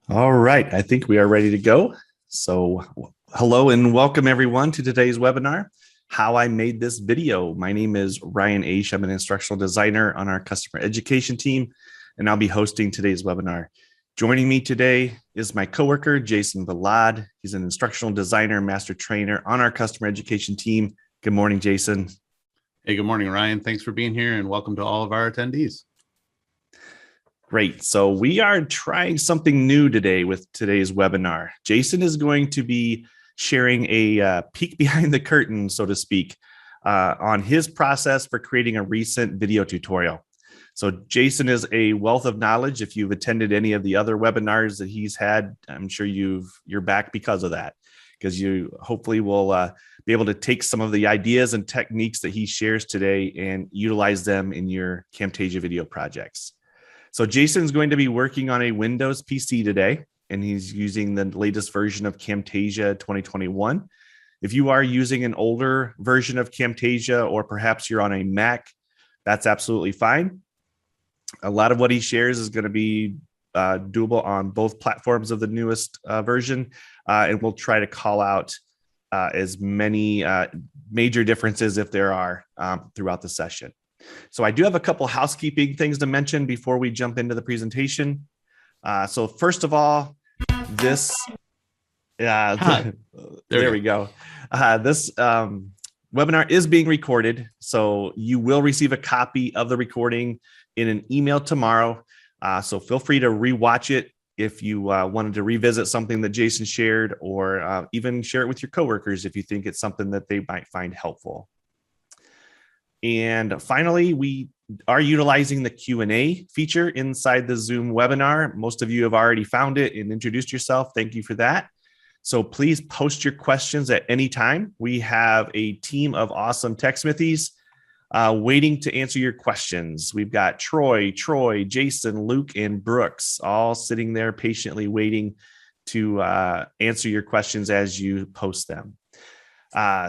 All right, I think we are ready to go. So hello and welcome everyone to today's webinar, How I Made This Video. My name is Ryan Aish. I'm an instructional designer on our customer education team, and I'll be hosting today's webinar. Joining me today is my coworker, Jason Valad. He's an instructional designer, master trainer on our customer education team. Good morning, Jason. Hey, good morning, Ryan. Thanks for being here and welcome to all of our attendees. Great. So we are trying something new today with today's webinar. Jason is going to be sharing a peek behind the curtain, so to speak, on his process for creating a recent video tutorial. So Jason is a wealth of knowledge. If you've attended any of the other webinars that he's had, I'm sure you're back because of that, because you hopefully will be able to take some of the ideas and techniques that he shares today and utilize them in your Camtasia video projects. So Jason's going to be working on a Windows PC today, and he's using the latest version of Camtasia 2021. If you are using an older version of Camtasia, or perhaps you're on a Mac, that's absolutely fine. A lot of what he shares is going to be doable on both platforms of the newest version, and we'll try to call out as many major differences if there are throughout the session. So I do have a couple housekeeping things to mention before we jump into the presentation. So first of all, this, there we go. This webinar is being recorded, so you will receive a copy of the recording in an email tomorrow. So feel free to rewatch it if you wanted to revisit something that Jason shared, or even share it with your coworkers if you think it's something that they might find helpful. And finally, we are utilizing the Q&A feature inside the Zoom webinar. Most of you have already found it and introduced yourself. Thank you for that. So please post your questions at any time. We have a team of awesome TechSmithies waiting to answer your questions. We've got Troy, Jason, Luke, and Brooks all sitting there patiently waiting to answer your questions as you post them.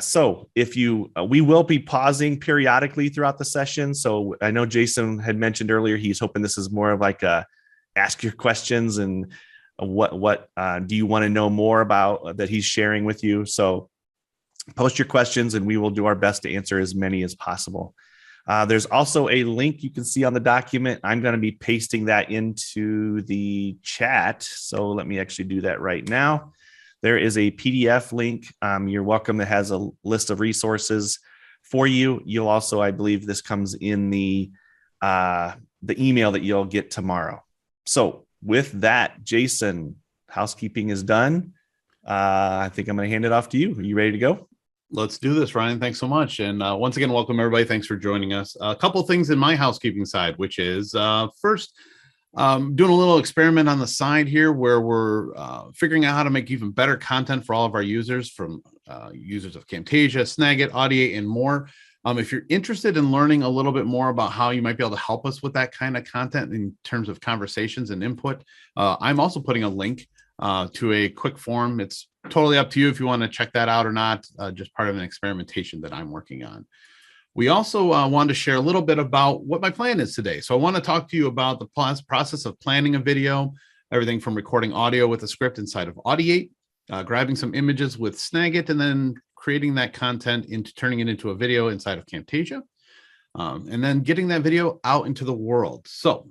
So if we will be pausing periodically throughout the session. So I know Jason had mentioned earlier, he's hoping this is more of like a ask your questions and what do you want to know more about that he's sharing with you. So post your questions and we will do our best to answer as many as possible. There's also a link you can see on the document. I'm going to be pasting that into the chat. So let me actually do that right now. There is a PDF link. You're welcome, that has a list of resources for you. You'll also, I believe this comes in the email that you'll get tomorrow. So with that, Jason, housekeeping is done. I think I'm going to hand it off to you. Are you ready to go? Let's do this, Ryan. Thanks so much. And once again, welcome everybody. Thanks for joining us. A couple of things in my housekeeping side, which is first, doing a little experiment on the side here where we're figuring out how to make even better content for all of our users, from users of Camtasia, Snagit, Audiate, and more. If you're interested in learning a little bit more about how you might be able to help us with that kind of content in terms of conversations and input, I'm also putting a link to a quick form. It's totally up to you if you want to check that out or not, just part of an experimentation that I'm working on. We also wanted to share a little bit about what my plan is today. So I want to talk to you about the process of planning a video, everything from recording audio with a script inside of Audiate, grabbing some images with Snagit, and then creating that content into turning it into a video inside of Camtasia, and then getting that video out into the world. So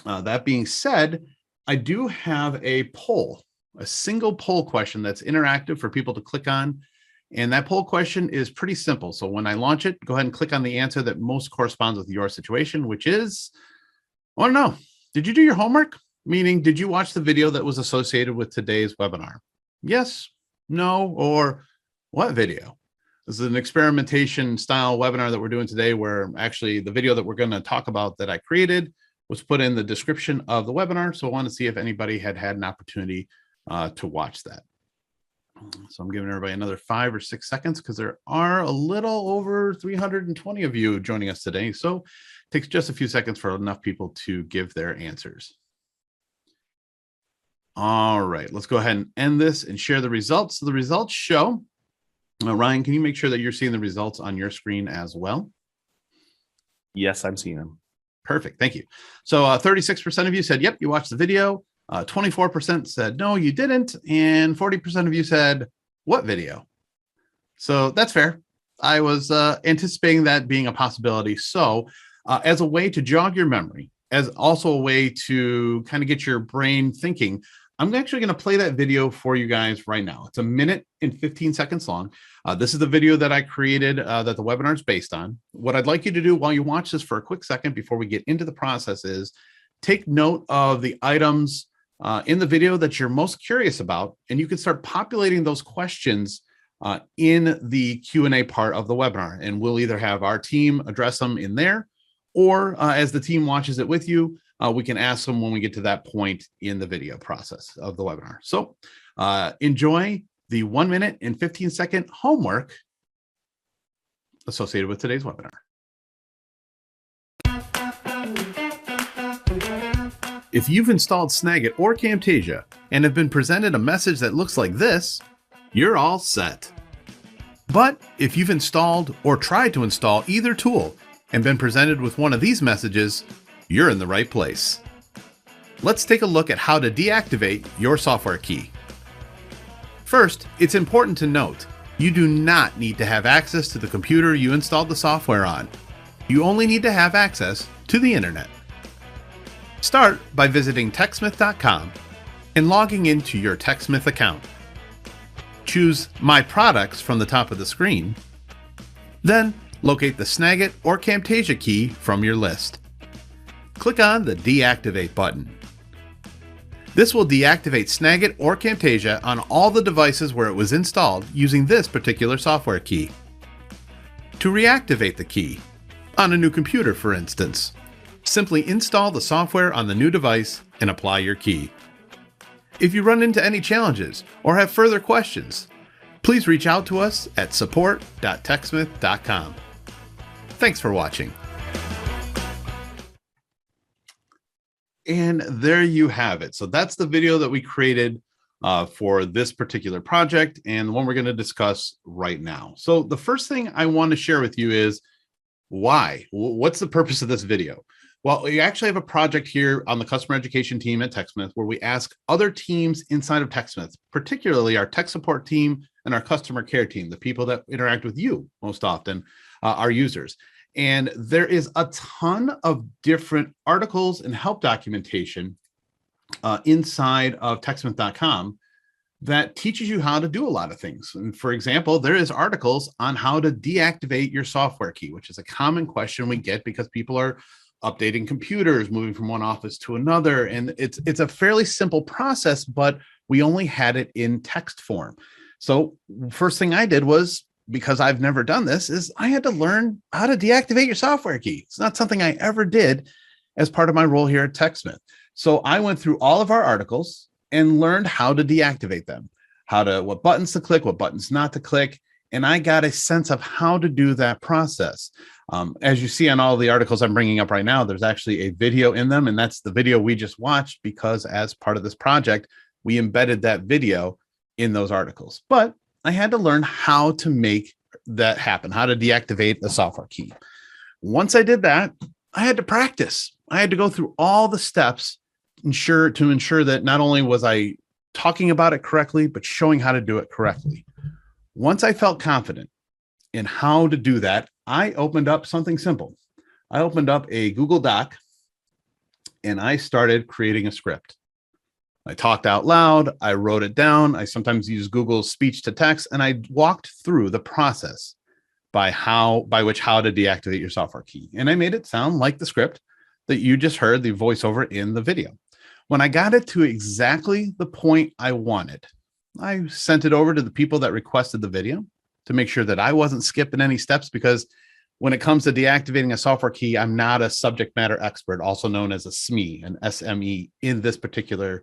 that being said, I do have a poll, a single poll question that's interactive for people to click on. And that poll question is pretty simple. So when I launch it, go ahead and click on the answer that most corresponds with your situation, which is, I want to know, did you do your homework? Meaning, did you watch the video that was associated with today's webinar? Yes, no, or what video? This is an experimentation style webinar that we're doing today, where actually the video that we're going to talk about that I created was put in the description of the webinar. So I want to see if anybody had an opportunity to watch that. So I'm giving everybody another 5 or 6 seconds because there are a little over 320 of you joining us today. So it takes just a few seconds for enough people to give their answers. All right, let's go ahead and end this and share the results. So the results show, Ryan, can you make sure that you're seeing the results on your screen as well? Yes, I'm seeing them. Perfect. Thank you. So 36% of you said, yep, you watched the video. 24% said, no, you didn't. And 40% of you said, what video? So that's fair. I was anticipating that being a possibility. So as a way to jog your memory, as also a way to kind of get your brain thinking, I'm actually going to play that video for you guys right now. It's 1 minute and 15 seconds long. This is the video that I created that the webinar is based on. What I'd like you to do while you watch this for a quick second before we get into the process is take note of the items in the video that you're most curious about, and you can start populating those questions in the Q&A part of the webinar. And we'll either have our team address them in there, or as the team watches it with you, we can ask them when we get to that point in the video process of the webinar. So enjoy the 1 minute and 15 second homework associated with today's webinar. If you've installed Snagit or Camtasia and have been presented a message that looks like this, you're all set. But if you've installed or tried to install either tool and been presented with one of these messages, you're in the right place. Let's take a look at how to deactivate your software key. First, it's important to note, you do not need to have access to the computer you installed the software on. You only need to have access to the internet. Start by visiting TechSmith.com and logging into your TechSmith account. Choose My Products from the top of the screen. Then locate the Snagit or Camtasia key from your list. Click on the Deactivate button. This will deactivate Snagit or Camtasia on all the devices where it was installed using this particular software key. To reactivate the key, on a new computer for instance, simply install the software on the new device and apply your key. If you run into any challenges or have further questions, please reach out to us at support.techsmith.com. Thanks for watching. And there you have it. So that's the video that we created for this particular project and the one we're going to discuss right now. So the first thing I want to share with you is why? What's the purpose of this video? Well, we actually have a project here on the customer education team at TechSmith where we ask other teams inside of TechSmith, particularly our tech support team and our customer care team, the people that interact with you most often, our users. And there is a ton of different articles and help documentation inside of TechSmith.com that teaches you how to do a lot of things. And for example, there is articles on how to deactivate your software key, which is a common question we get because people are updating computers, moving from one office to another. And it's a fairly simple process, but we only had it in text form. So first thing I did was, because I've never done this, is I had to learn how to deactivate your software key. It's not something I ever did as part of my role here at TechSmith. So I went through all of our articles and learned how to deactivate them, what buttons to click, what buttons not to click. And I got a sense of how to do that process. As you see on all the articles I'm bringing up right now, there's actually a video in them, and that's the video we just watched because as part of this project, we embedded that video in those articles. But I had to learn how to make that happen, how to deactivate the software key. Once I did that, I had to practice. I had to go through all the steps to ensure that not only was I talking about it correctly, but showing how to do it correctly. Once I felt confident in how to do that, I opened up something simple. I opened up a Google Doc and I started creating a script. I talked out loud, I wrote it down. I sometimes use Google's speech to text, and I walked through the process by which how to deactivate your software key. And I made it sound like the script that you just heard, the voiceover in the video. When I got it to exactly the point I wanted, I sent it over to the people that requested the video to make sure that I wasn't skipping any steps, because when it comes to deactivating a software key, I'm not a subject matter expert, also known as a SME, an SME in this particular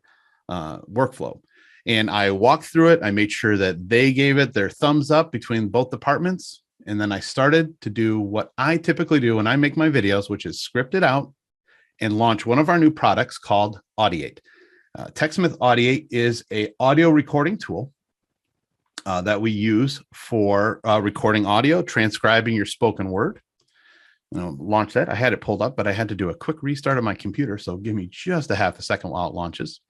workflow. And I walked through it. I made sure that they gave it their thumbs up between both departments. And then I started to do what I typically do when I make my videos, which is script it out and launch one of our new products called Audiate. TechSmith Audiate is an audio recording tool that we use for recording audio, transcribing your spoken word, launch that. I had it pulled up, but I had to do a quick restart of my computer. So give me just a half a second while it launches.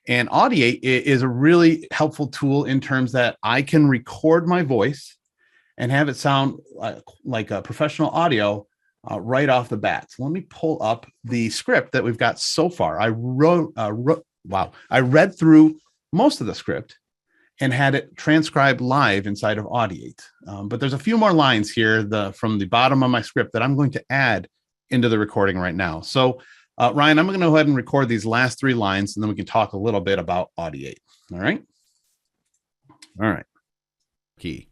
And Audiate is a really helpful tool in terms that I can record my voice and have it sound like a professional audio right off the bat. So let me pull up the script that we've got so far. I read through most of the script and had it transcribed live inside of Audiate. But there's a few more lines here from the bottom of my script that I'm going to add into the recording right now. So Ryan, I'm going to go ahead and record these last 3 lines, and then we can talk a little bit about Audiate. All right. All right. Key.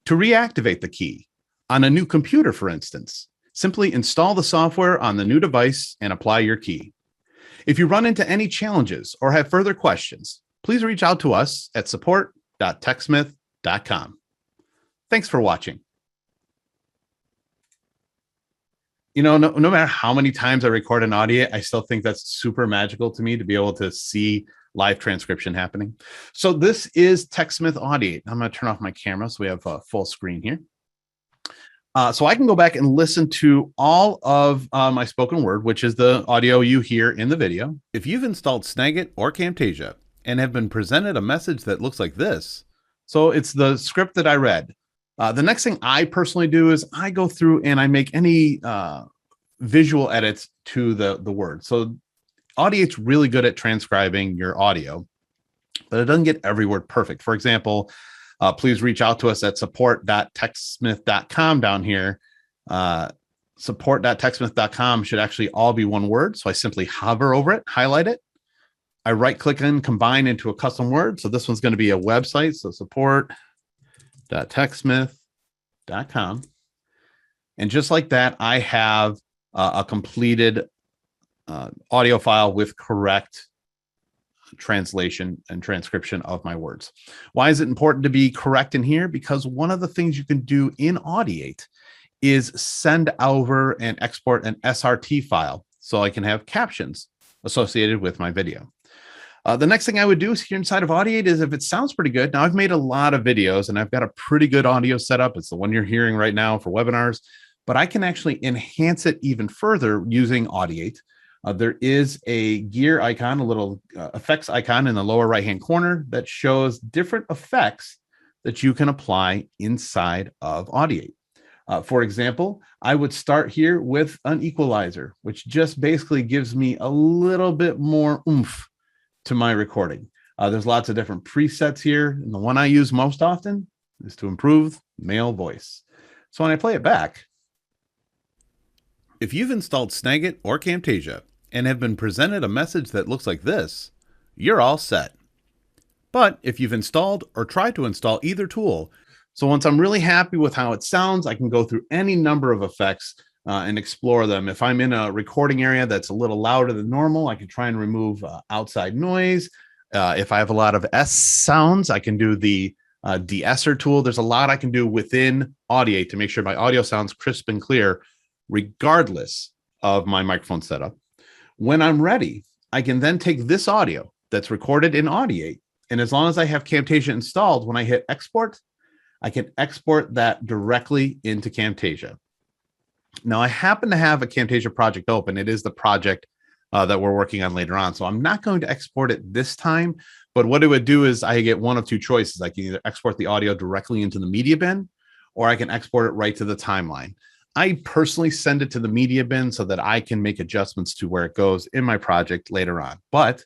To reactivate the key on a new computer, for instance, simply install the software on the new device and apply your key. If you run into any challenges or have further questions, please reach out to us at support.techsmith.com. Thanks for watching. No matter how many times I record an audio, I still think that's super magical to me to be able to see live transcription happening. So this is TechSmith Audiate. I'm going to turn off my camera so we have a full screen here. So I can go back and listen to all of my spoken word, which is the audio you hear in the video. If you've installed Snagit or Camtasia and have been presented a message that looks like this, so it's the script that I read. The next thing I personally do is I go through and I make any visual edits to the word. So Audiate's really good at transcribing your audio, but it doesn't get every word perfect. For example, please reach out to us at support.techsmith.com down here. Support.techsmith.com should actually all be one word. So I simply hover over it, highlight it. I right click and combine into a custom word. So this one's going to be a website. So support.techsmith.com. And just like that, I have a completed audio file with correct translation and transcription of my words. Why is it important to be correct in here? Because one of the things you can do in Audiate is send over and export an SRT file so I can have captions associated with my video. The next thing I would do is here inside of Audiate is if it sounds pretty good. Now I've made a lot of videos and I've got a pretty good audio setup. It's the one you're hearing right now for webinars, but I can actually enhance it even further using Audiate. There is a gear icon, a little effects icon in the lower right-hand corner that shows different effects that you can apply inside of Audiate. For example, I would start here with an equalizer, which just basically gives me a little bit more oomph to my recording. There's lots of different presets here, and the one I use most often is to improve male voice. So when I play it back, if you've installed Snagit or Camtasia and have been presented a message that looks like this, you're all set. But if you've installed or tried to install either tool, so once I'm really happy with how it sounds, I can go through any number of effects and explore them. If I'm in a recording area that's a little louder than normal, I can try and remove outside noise. If I have a lot of S sounds, I can do the de-esser tool. There's a lot I can do within Audiate to make sure my audio sounds crisp and clear, regardless of my microphone setup. When I'm ready, I can then take this audio that's recorded in Audiate, and as long as I have Camtasia installed, when I hit export, I can export that directly into Camtasia. Now, I happen to have a Camtasia project open. It is the project that we're working on later on. So I'm not going to export it this time, but what it would do is I get one of two choices. I can either export the audio directly into the media bin, or I can export it right to the timeline. I personally send it to the media bin so that I can make adjustments to where it goes in my project later on. But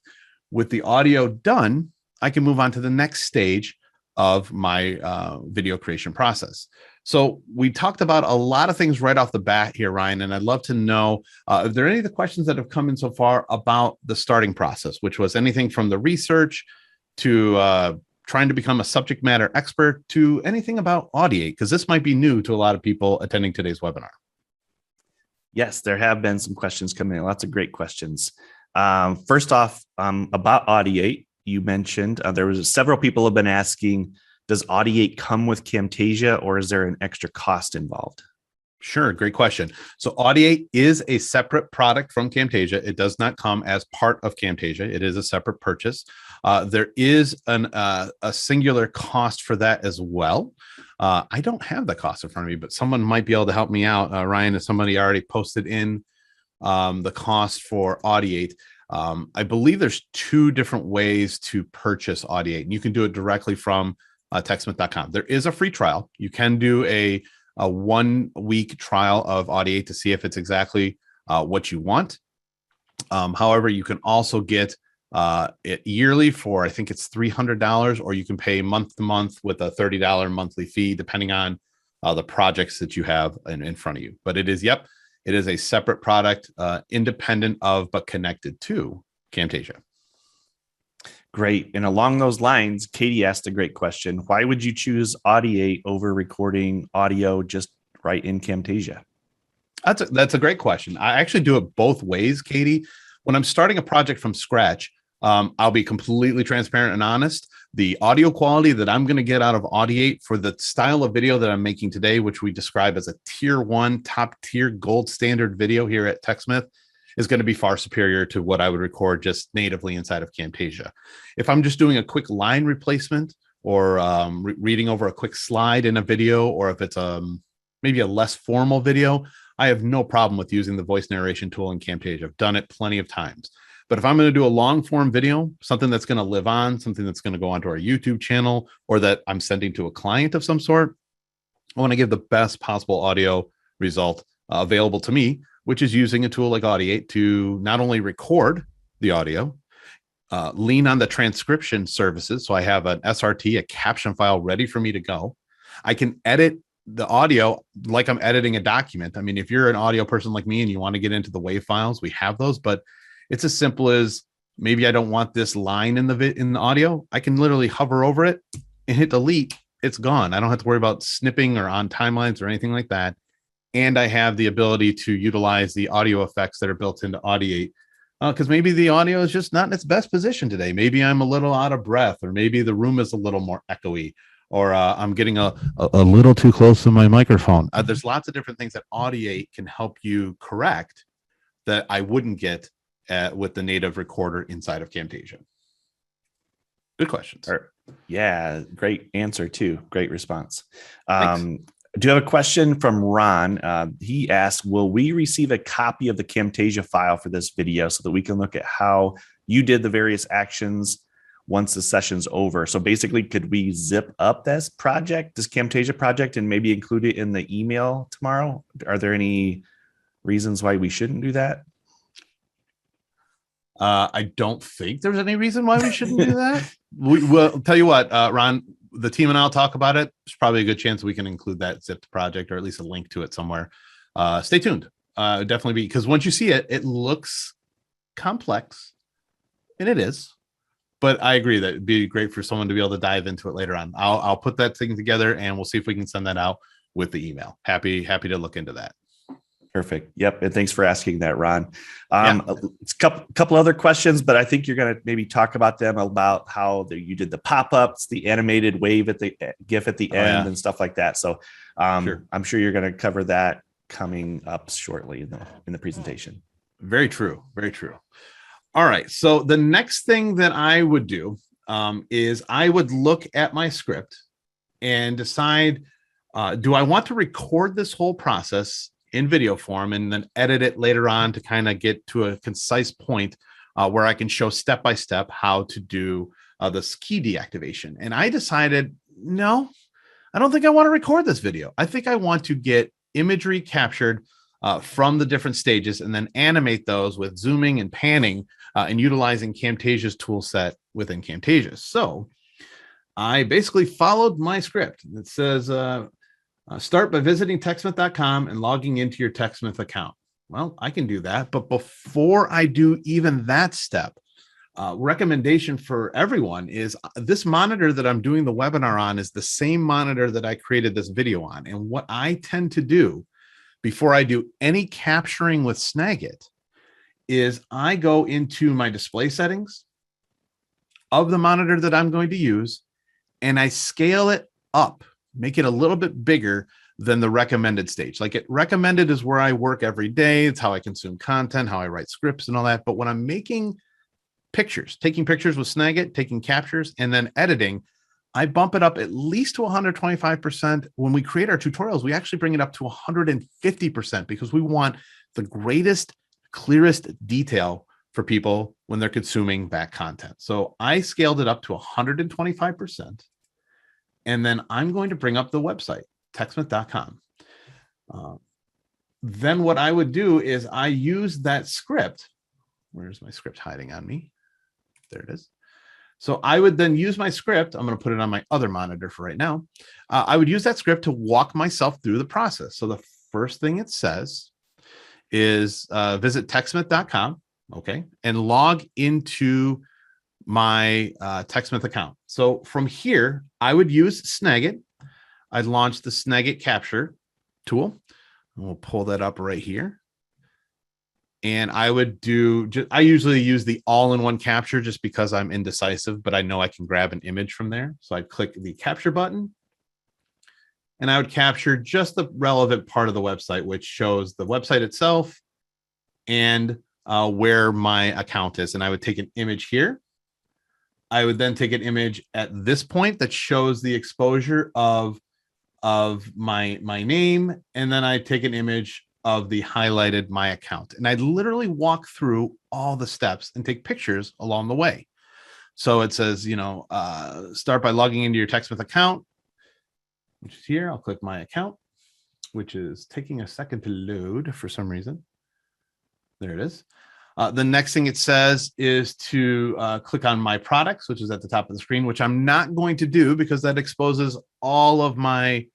with the audio done, I can move on to the next stage of my video creation process. So we talked about a lot of things right off the bat here, Ryan, and I'd love to know if there are any of the questions that have come in so far about the starting process, which was anything from the research to trying to become a subject matter expert to anything about Audiate, because this might be new to a lot of people attending today's webinar. Yes, there have been some questions coming in, lots of great questions. First off, about Audiate, you mentioned there was several people have been asking, does Audiate come with Camtasia or is there an extra cost involved? Sure, great question. So Audiate is a separate product from Camtasia. It does not come as part of Camtasia. It is a separate purchase. There is a singular cost for that as well. I don't have the cost in front of me, but someone might be able to help me out. Ryan, if somebody already posted in the cost for Audiate. I believe there's two different ways to purchase Audiate, and you can do it directly from TechSmith.com. There is a free trial. You can do a 1 week trial of Audiate to see if it's exactly what you want. However, you can also get it yearly for, I think it's $300, or you can pay month to month with a $30 monthly fee, depending on the projects that you have in front of you. But it is, yep, it is a separate product, independent of, but connected to Camtasia. Great. And along those lines, Katie asked a great question. Why would you choose Audiate over recording audio just right in Camtasia? That's a great question. I actually do it both ways, Katie. When I'm starting a project from scratch, I'll be completely transparent and honest. The audio quality that I'm going to get out of Audiate for the style of video that I'm making today, which we describe as a tier 1, top tier, gold standard video here at TechSmith, is going to be far superior to what I would record just natively inside of Camtasia. If I'm just doing a quick line replacement, or reading over a quick slide in a video, or if it's maybe a less formal video, I have no problem with using the voice narration tool in Camtasia. I've done it plenty of times. But if I'm going to do a long form video, something that's going to live on, something that's going to go onto our YouTube channel, or that I'm sending to a client of some sort, I want to give the best possible audio result available to me, which is using a tool like Audiate to not only record the audio, lean on the transcription services. So I have an SRT, a caption file ready for me to go. I can edit the audio like I'm editing a document. I mean, if you're an audio person like me and you want to get into the WAV files, we have those, but it's as simple as, maybe I don't want this line in the audio. I can literally hover over it and hit delete. It's gone. I don't have to worry about snipping or on timelines or anything like that. And I have the ability to utilize the audio effects that are built into Audiate, because maybe the audio is just not in its best position today. Maybe I'm a little out of breath, or maybe the room is a little more echoey, or I'm getting a little too close to my microphone. There's lots of different things that Audiate can help you correct that I wouldn't get with the native recorder inside of Camtasia. Good questions. Yeah, great answer too. Great response. I do have a question from Ron. He asked, will we receive a copy of the Camtasia file for this video so that we can look at how you did the various actions once the session's over? So basically, could we zip up this Camtasia project, and maybe include it in the email tomorrow? Are there any reasons why we shouldn't do that? I don't think there's any reason why we shouldn't do that. We'll tell you what, Ron, the team and I'll talk about it. There's probably a good chance we can include that zipped project, or at least a link to it somewhere. Stay tuned. Definitely because once you see it, it looks complex, and it is. But I agree that it'd be great for someone to be able to dive into it later on. I'll put that thing together, and we'll see if we can send that out with the email. Happy to look into that. Perfect. Yep. And thanks for asking that, Ron. It's a couple other questions, but I think you're going to maybe talk about them, about how you did the pop-ups, the animated wave at the GIF at the end, and stuff like that. So sure. I'm sure you're going to cover that coming up shortly in the presentation. Very true. Very true. All right. So the next thing that I would do is I would look at my script and decide, do I want to record this whole process in video form and then edit it later on to kind of get to a concise point where I can show step-by-step how to do this key deactivation. And I decided, no, I don't think I want to record this video. I think I want to get imagery captured from the different stages and then animate those with zooming and panning and utilizing Camtasia's tool set within Camtasia. So I basically followed my script. It says, start by visiting TechSmith.com and logging into your TechSmith account. Well, I can do that. But before I do even that step, recommendation for everyone is this monitor that I'm doing the webinar on is the same monitor that I created this video on. And what I tend to do before I do any capturing with Snagit is I go into my display settings of the monitor that I'm going to use, and I scale it up, make it a little bit bigger than the recommended stage. Like, it recommended is where I work every day. It's how I consume content, how I write scripts and all that. But when I'm making pictures, taking pictures with Snagit, taking captures, and then editing, I bump it up at least to 125%. When we create our tutorials, we actually bring it up to 150% because we want the greatest, clearest detail for people when they're consuming that content. So I scaled it up to 125%. And then I'm going to bring up the website, TechSmith.com. Then what I would do is I use that script. Where's my script hiding on me? There it is. So I would then use my script. I'm going to put it on my other monitor for right now. I would use that script to walk myself through the process. So the first thing it says is visit TechSmith.com, okay, and log into my TechSmith account. So from here, I would use Snagit. I'd launch the Snagit capture tool. And we'll pull that up right here. And I would I usually use the all-in-one capture just because I'm indecisive, but I know I can grab an image from there. So I'd click the capture button and I would capture just the relevant part of the website, which shows the website itself and where my account is. And I would take an image here. I would then take an image at this point that shows the exposure of my name. And then I take an image of the highlighted my account. And I'd literally walk through all the steps and take pictures along the way. So it says, start by logging into your TechSmith account, which is here. I'll click my account, which is taking a second to load for some reason. There it is. The next thing it says is to click on my products, which is at the top of the screen, which I'm not going to do because that exposes all of my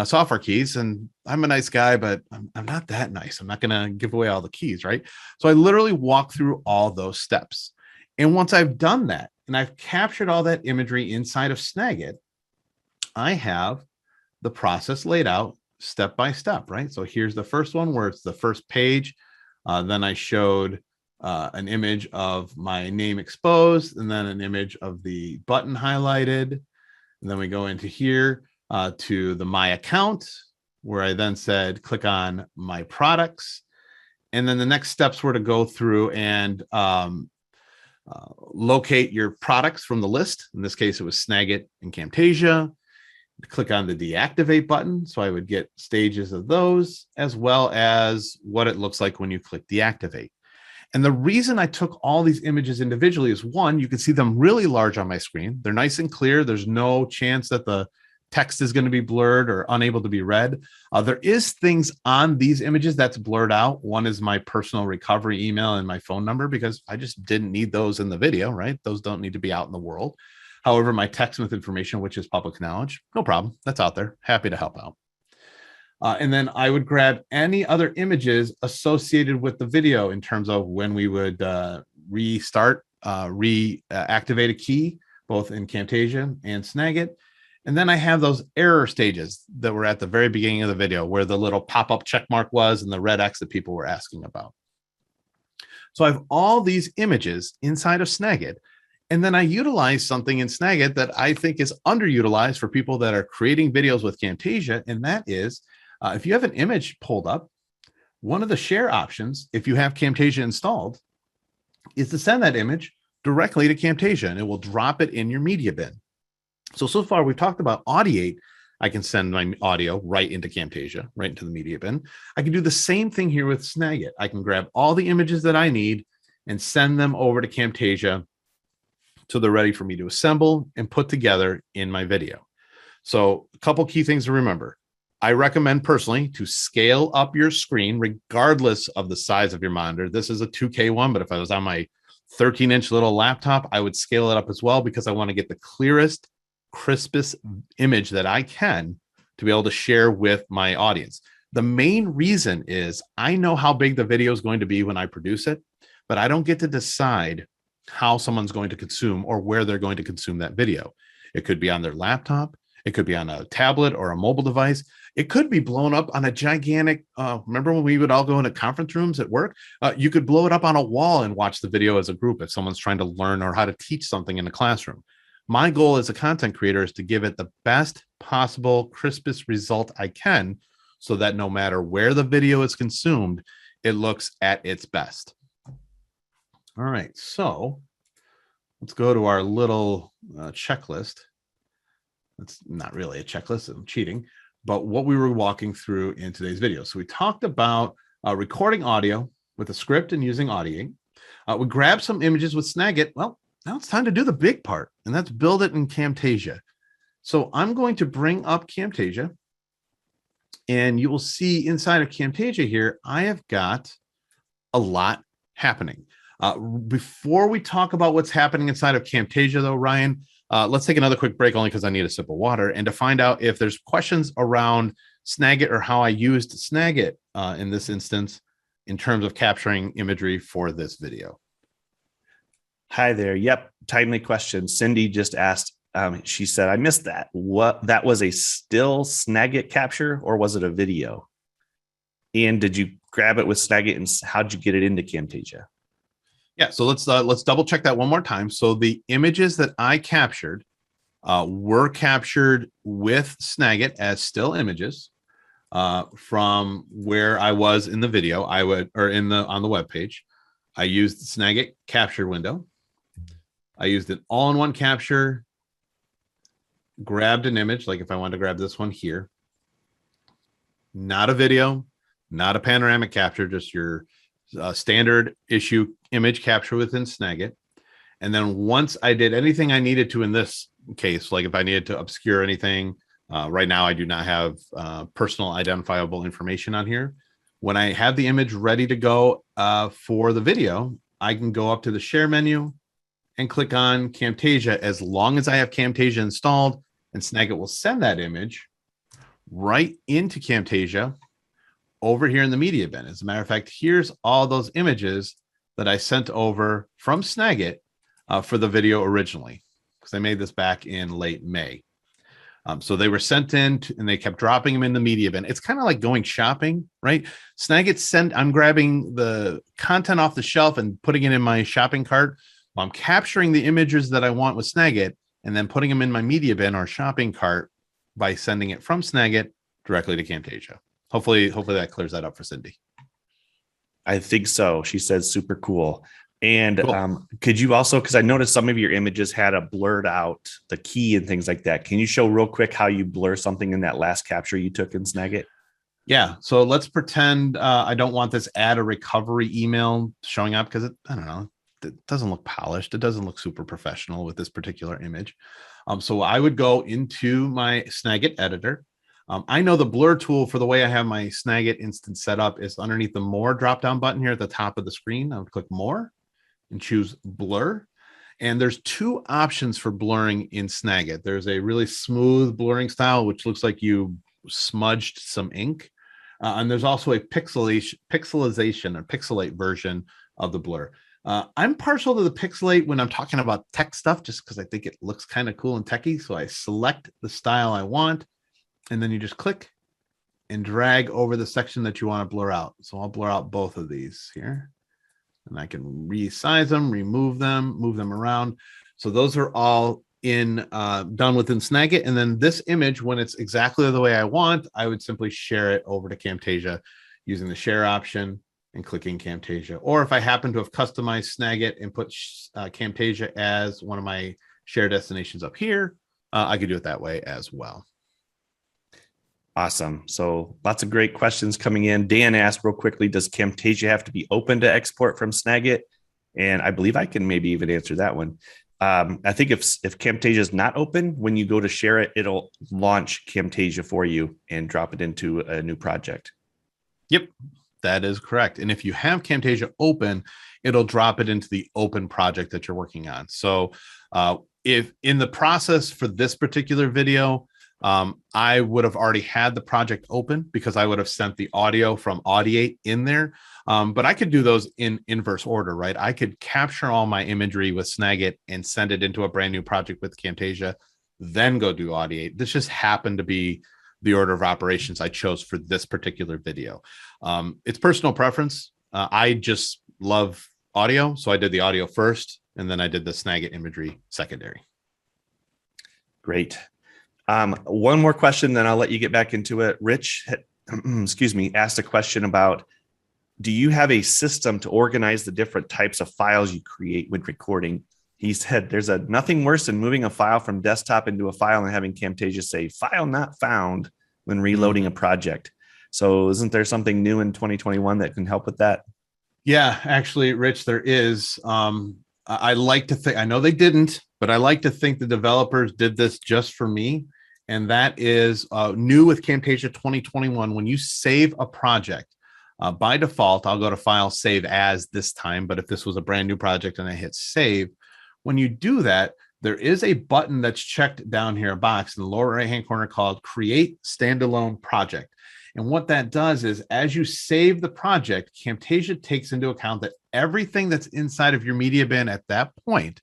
software keys. And I'm a nice guy, but I'm not that nice. I'm not going to give away all the keys, right? So I literally walk through all those steps. And once I've done that, and I've captured all that imagery inside of Snagit, I have the process laid out step by step, right? So here's the first one where it's the first page. Then I showed an image of my name exposed, and then an image of the button highlighted. And then we go into here to the my account, where I then said, click on my products. And then the next steps were to go through and locate your products from the list. In this case, it was Snagit and Camtasia. Click on the deactivate button. So I would get stages of those, as well as what it looks like when you click deactivate. And the reason I took all these images individually is, one, you can see them really large on my screen. They're nice and clear. There's no chance that the text is going to be blurred or unable to be read. There is things on these images that's blurred out. One is my personal recovery email and my phone number, because I just didn't need those in the video, right? Those don't need to be out in the world. However, my TechSmith information, which is public knowledge, no problem. That's out there. Happy to help out. And then I would grab any other images associated with the video in terms of when we would reactivate a key, both in Camtasia and Snagit. And then I have those error stages that were at the very beginning of the video, where the little pop-up check mark was and the red X that people were asking about. So I have all these images inside of Snagit. And then I utilize something in Snagit that I think is underutilized for people that are creating videos with Camtasia. And that is, if you have an image pulled up, one of the share options, if you have Camtasia installed, is to send that image directly to Camtasia, and it will drop it in your media bin. So far we've talked about Audiate. I can send my audio right into Camtasia, right into the media bin. I can do the same thing here with Snagit. I can grab all the images that I need and send them over to Camtasia so they're ready for me to assemble and put together in my video. So a couple key things to remember. I recommend personally to scale up your screen regardless of the size of your monitor. This is a 2K one, but if I was on my 13-inch little laptop, I would scale it up as well, because I want to get the clearest, crispest image that I can to be able to share with my audience. The main reason is I know how big the video is going to be when I produce it, but I don't get to decide how someone's going to consume or where they're going to consume that video. It could be on their laptop. It could be on a tablet or a mobile device. It could be blown up on a gigantic, remember when we would all go into conference rooms at work? You could blow it up on a wall and watch the video as a group if someone's trying to learn or how to teach something in a classroom. My goal as a content creator is to give it the best possible, crispest result I can, so that no matter where the video is consumed, it looks at its best. All right, so let's go to our little checklist. That's not really a checklist, I'm cheating, but what we were walking through in today's video. So we talked about recording audio with a script and using Audiate. We grabbed some images with Snagit. Well, now it's time to do the big part, and that's build it in Camtasia. So I'm going to bring up Camtasia, and you will see inside of Camtasia here, I have got a lot happening. Before we talk about what's happening inside of Camtasia, though, Ryan, let's take another quick break, only because I need a sip of water, and to find out if there's questions around Snagit or how I used Snagit in this instance in terms of capturing imagery for this video. Hi there. Yep. Timely question. Cindy just asked, she said, I missed that. That was a still Snagit capture, or was it a video? And did you grab it with Snagit, and how'd you get it into Camtasia? Yeah, so let's double check that one more time. So the images that I captured were captured with Snagit as still images from where I was in the video. On the web page. I used the Snagit capture window. I used an all-in-one capture, grabbed an image, like if I wanted to grab this one here. Not a video, not a panoramic capture, just your standard issue image capture within Snagit. And then once I did anything I needed to in this case, like if I needed to obscure anything, right now I do not have personal identifiable information on here. When I have the image ready to go for the video, I can go up to the share menu and click on Camtasia, as long as I have Camtasia installed, and Snagit will send that image right into Camtasia over here in the media bin. As a matter of fact, here's all those images that I sent over from Snagit for the video originally, because I made this back in late May. So they were sent in and they kept dropping them in the media bin. It's kind of like going shopping, right? Snagit I'm grabbing the content off the shelf and putting it in my shopping cart. I'm capturing the images that I want with Snagit and then putting them in my media bin or shopping cart by sending it from Snagit directly to Camtasia. Hopefully that clears that up for Cindy. I think so. She says super cool. And Cool. Could you also, because I noticed some of your images had a blurred out the key and things like that. Can you show real quick how you blur something in that last capture you took in Snagit? Yeah. So let's pretend I don't want this add a recovery email showing up, because I don't know, it doesn't look polished. It doesn't look super professional with this particular image. So I would go into my Snagit editor. I know the blur tool, for the way I have my Snagit instance set up, is underneath the more drop-down button here at the top of the screen. I would click more and choose blur. And there's two options for blurring in Snagit. There's a really smooth blurring style, which looks like you smudged some ink. And there's also a pixelation or pixelate version of the blur. I'm partial to the pixelate when I'm talking about tech stuff, just because I think it looks kind of cool and techy. So I select the style I want, and then you just click and drag over the section that you want to blur out. So I'll blur out both of these here, and I can resize them, remove them, move them around. So those are all done within Snagit. And then this image, when it's exactly the way I want, I would simply share it over to Camtasia using the share option and clicking Camtasia. Or if I happen to have customized Snagit and put Camtasia as one of my share destinations up here, I could do it that way as well. Awesome. So lots of great questions coming in. Dan asked real quickly, does Camtasia have to be open to export from Snagit? And I believe I can maybe even answer that one. I think if Camtasia is not open, when you go to share it, it'll launch Camtasia for you and drop it into a new project. Yep, that is correct. And if you have Camtasia open, it'll drop it into the open project that you're working on. So if in the process for this particular video, I would have already had the project open, because I would have sent the audio from Audiate in there. But I could do those in inverse order, right? I could capture all my imagery with Snagit and send it into a brand new project with Camtasia, then go do Audiate. This just happened to be the order of operations I chose for this particular video. It's personal preference. I just love audio, so I did the audio first, and then I did the Snagit imagery secondary. Great. One more question, then I'll let you get back into it. Rich, excuse me, asked a question about, do you have a system to organize the different types of files you create when recording? He said there's nothing worse than moving a file from desktop into a file and having Camtasia say file not found when reloading a project. So isn't there something new in 2021 that can help with that? Yeah, actually, Rich, there is. I like to think, I know they didn't, but I like to think the developers did this just for me. And that is new with Camtasia 2021. When you save a project, by default, I'll go to File, Save As this time. But if this was a brand new project and I hit Save, when you do that, there is a button that's checked down here, a box in the lower right-hand corner called Create Standalone Project. And what that does is, as you save the project, Camtasia takes into account that everything that's inside of your media bin at that point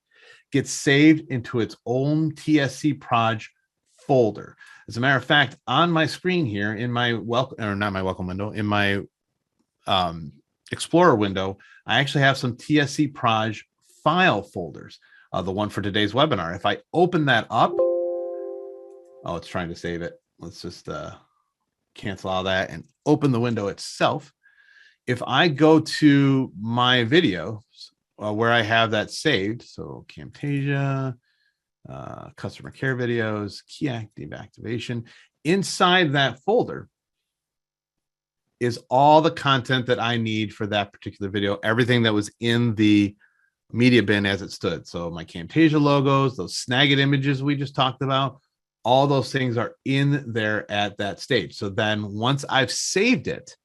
gets saved into its own TSC Proj folder. As a matter of fact, on my screen here, in my welcome, or not my welcome window, in my Explorer window, I actually have some TSC Proj file folders. The one for today's webinar. If I open that up, oh, it's trying to save it. Let's just cancel all that and open the window itself. If I go to my videos where I have that saved, so Camtasia, customer care videos, key active activation, inside that folder is all the content that I need for that particular video, everything that was in the media bin as it stood. So my Camtasia logos, those Snagit images we just talked about, all those things are in there at that stage. So then once I've saved it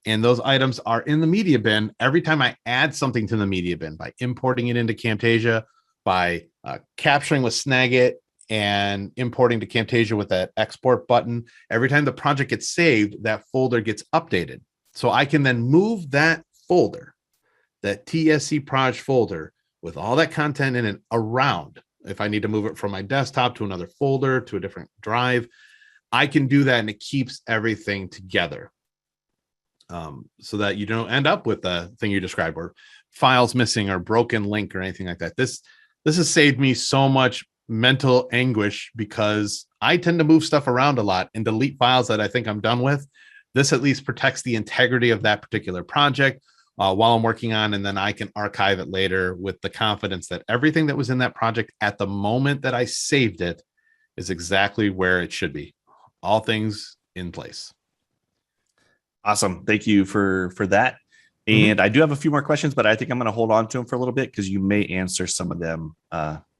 and those items are in the media bin, every time I add something to the media bin by importing it into Camtasia, by capturing with Snagit and importing to Camtasia with that export button, every time the project gets saved, that folder gets updated. So I can then move that folder, that TSC Proj folder with all that content in it around. If I need to move it from my desktop to another folder, to a different drive, I can do that, and it keeps everything together so that you don't end up with the thing you described where files missing or broken link or anything like that. This has saved me so much mental anguish because I tend to move stuff around a lot and delete files that I think I'm done with. This at least protects the integrity of that particular project while I'm working on, and then I can archive it later with the confidence that everything that was in that project at the moment that I saved it is exactly where it should be. All things in place. Awesome. Thank you for that. And I do have a few more questions, but I think I'm going to hold on to them for a little bit because you may answer some of them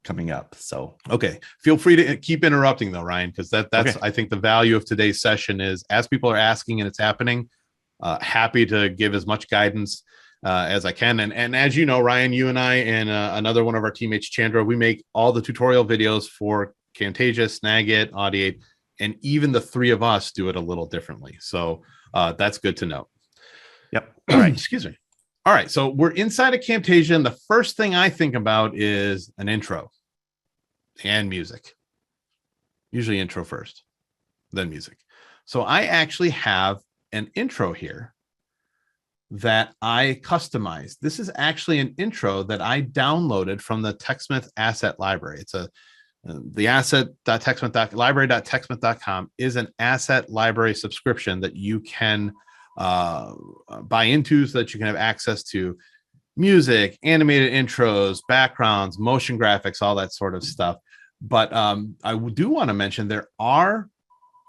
coming up. So, okay. Feel free to keep interrupting though, Ryan, because that's, okay. I think the value of today's session is, as people are asking and it's happening, happy to give as much guidance as I can. And as you know, Ryan, you and I and another one of our teammates, Chandra, we make all the tutorial videos for Camtasia, Snagit, Audiate, and even the three of us do it a little differently. So that's good to know. Yep. All right. Excuse me. All right. So we're inside of Camtasia, and the first thing I think about is an intro and music. Usually intro first, then music. So I actually have an intro here that I customized. This is actually an intro that I downloaded from the TechSmith asset library. It's the asset.techsmith.library.techsmith.com is an asset library subscription that you can buy into so that you can have access to music, animated intros, backgrounds, motion graphics, all that sort of stuff. But I do want to mention there are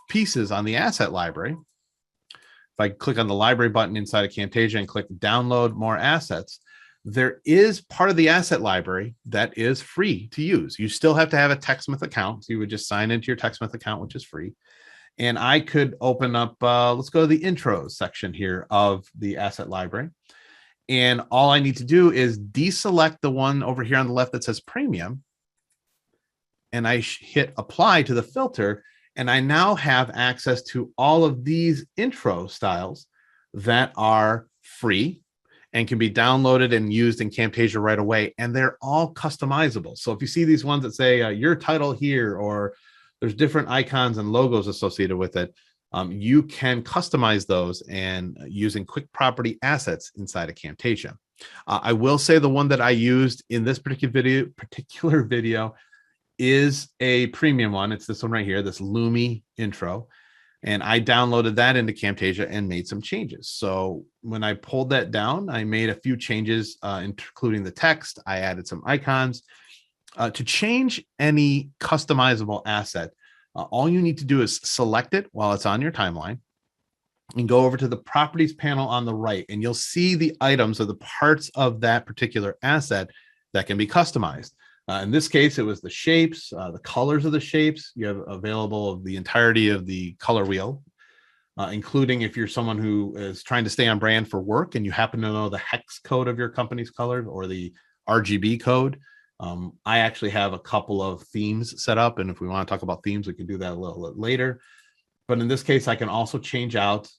pieces on the asset library. If I click on the library button inside of Camtasia and click download more assets, there is part of the asset library that is free to use. You still have to have a TechSmith account. So you would just sign into your TechSmith account, which is free. And I could open up, let's go to the intros section here of the asset library. And all I need to do is deselect the one over here on the left that says premium. And I hit apply to the filter. And I now have access to all of these intro styles that are free and can be downloaded and used in Camtasia right away. And they're all customizable. So if you see these ones that say your title here, or there's different icons and logos associated with it, you can customize those and using quick property assets inside of Camtasia. I will say the one that I used in this particular video is a premium one. It's this one right here, this Lumi intro. And I downloaded that into Camtasia and made some changes. So when I pulled that down, I made a few changes, including the text. I added some icons. To change any customizable asset, all you need to do is select it while it's on your timeline and go over to the properties panel on the right, and you'll see the items or the parts of that particular asset that can be customized. In this case, it was the shapes, the colors of the shapes. You have available the entirety of the color wheel, including if you're someone who is trying to stay on brand for work and you happen to know the hex code of your company's colors or the RGB code. I actually have a couple of themes set up, and if we want to talk about themes, we can do that a little bit later. But in this case, I can also change out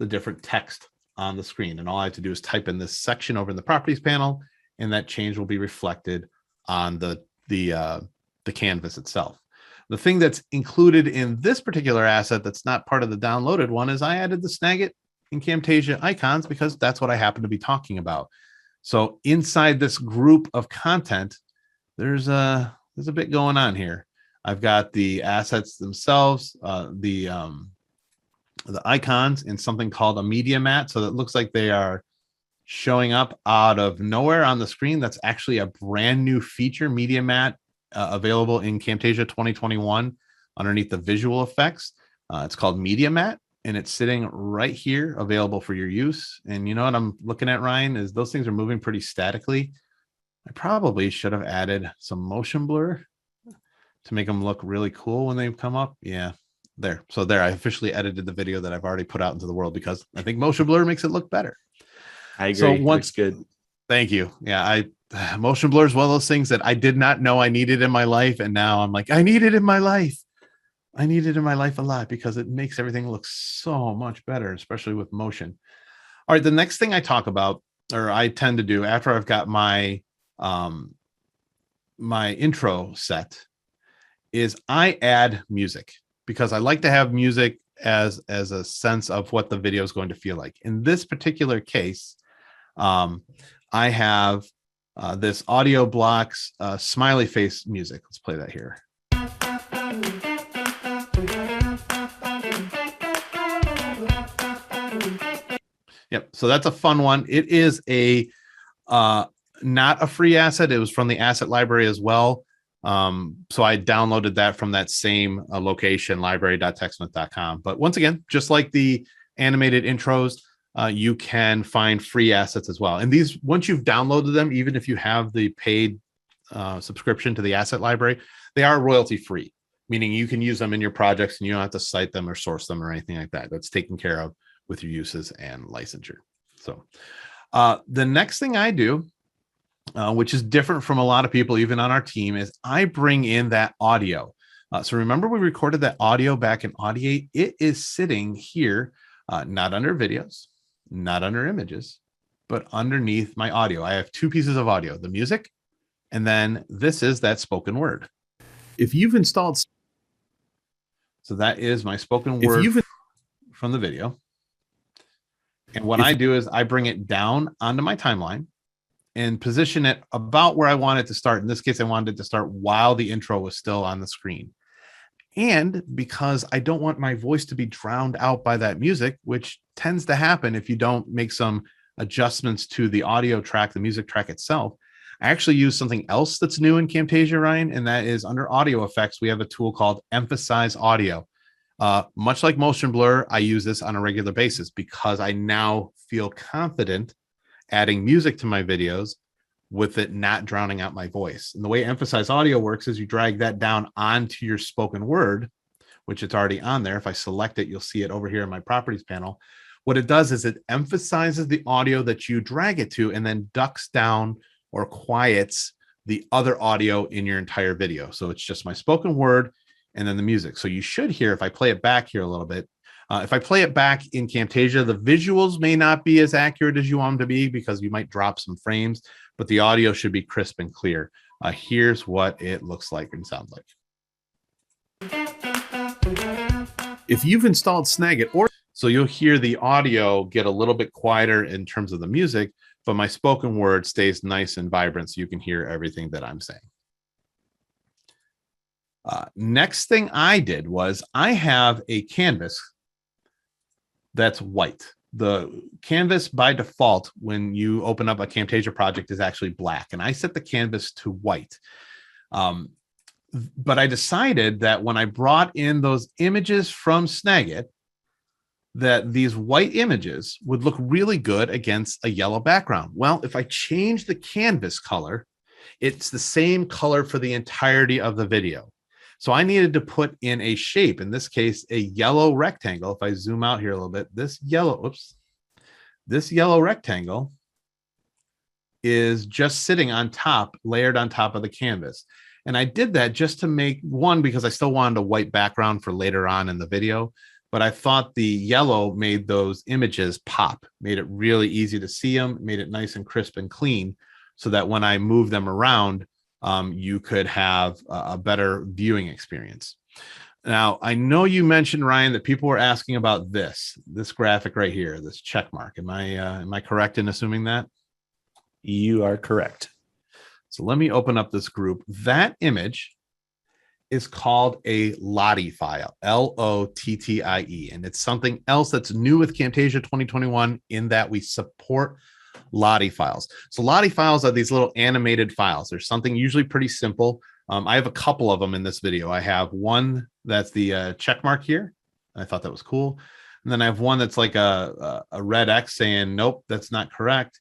the different text on the screen, and all I have to do is type in this section over in the properties panel, and that change will be reflected on the canvas itself. The thing that's included in this particular asset that's not part of the downloaded one is I added the Snagit and Camtasia icons because that's what I happen to be talking about. So inside this group of content, there's a bit going on here. I've got the assets themselves, the icons, and something called a media mat. So that looks like they are showing up out of nowhere on the screen. That's actually a brand new feature, media mat, available in Camtasia 2021 underneath the visual effects. It's called media mat, and it's sitting right here available for your use. And you know what I'm looking at, Ryan, is those things are moving pretty statically. I probably should have added some motion blur to make them look really cool when they come up. Yeah, there. So there, I officially edited the video that I've already put out into the world because I think motion blur makes it look better. I agree. So once, good. Thank you. Yeah, motion blur is one of those things that I did not know I needed in my life, and now I'm like, I need it in my life. I need it in my life a lot because it makes everything look so much better, especially with motion. All right, the next thing I talk about, or I tend to do after I've got my my intro set, is I add music because I like to have music as a sense of what the video is going to feel like. In this particular case, I have this Audio Blocks smiley face music. Let's play that here. Yep. So that's a fun one. It is a not a free asset. It was from the asset library as well. So I downloaded that from that same location, library.techsmith.com. But once again, just like the animated intros, you can find free assets as well. And these, once you've downloaded them, even if you have the paid subscription to the asset library, they are royalty free, meaning you can use them in your projects and you don't have to cite them or source them or anything like that. That's taken care of with your uses and licensure. So the next thing I do, which is different from a lot of people, even on our team, is I bring in that audio. So remember, we recorded that audio back in Audiate. It is sitting here, not under videos, not under images, but underneath my audio. I have two pieces of audio, the music, and then this is that spoken word. If you've installed, so that is my spoken word from the video. And what I do is I bring it down onto my timeline and position it about where I want it to start. In this case, I wanted it to start while the intro was still on the screen. And because I don't want my voice to be drowned out by that music, which tends to happen if you don't make some adjustments to the audio track, the music track itself, I actually use something else that's new in Camtasia, Ryan, and that is under audio effects, we have a tool called Emphasize Audio. Much like motion blur, I use this on a regular basis because I now feel confident adding music to my videos with it not drowning out my voice. And the way Emphasize Audio works is you drag that down onto your spoken word, which it's already on there. If I select it, you'll see it over here in my properties panel. What it does is it emphasizes the audio that you drag it to and then ducks down or quiets the other audio in your entire video. So it's just my spoken word and then the music. So you should hear, if I play it back here a little bit, if I play it back in Camtasia, the visuals may not be as accurate as you want them to be because you might drop some frames, but the audio should be crisp and clear. Here's what it looks like and sounds like. If you've installed Snagit, so you'll hear the audio get a little bit quieter in terms of the music, but my spoken word stays nice and vibrant so you can hear everything that I'm saying. Next thing I did was I have a canvas that's white. The canvas by default, when you open up a Camtasia project, is actually black. And I set the canvas to white. But I decided that when I brought in those images from Snagit, that these white images would look really good against a yellow background. Well, if I change the canvas color, it's the same color for the entirety of the video. So I needed to put in a shape, in this case, a yellow rectangle. If I zoom out here a little bit, this yellow rectangle is just sitting on top, layered on top of the canvas. And I did that just to make one, because I still wanted a white background for later on in the video. But I thought the yellow made those images pop, made it really easy to see them, made it nice and crisp and clean, so that when I move them around, you could have a better viewing experience. Now, I know you mentioned, Ryan, that people were asking about this graphic right here, this check mark. Am I correct in assuming that? You are correct. So let me open up this group. That image is called a Lottie file, Lottie, and it's something else that's new with Camtasia 2021 in that we support Lottie files. So Lottie files are these little animated files. There's something usually pretty simple. I have a couple of them in this video. I have one that's the check mark here. I thought that was cool. And then I have one that's like a red X saying, nope, that's not correct.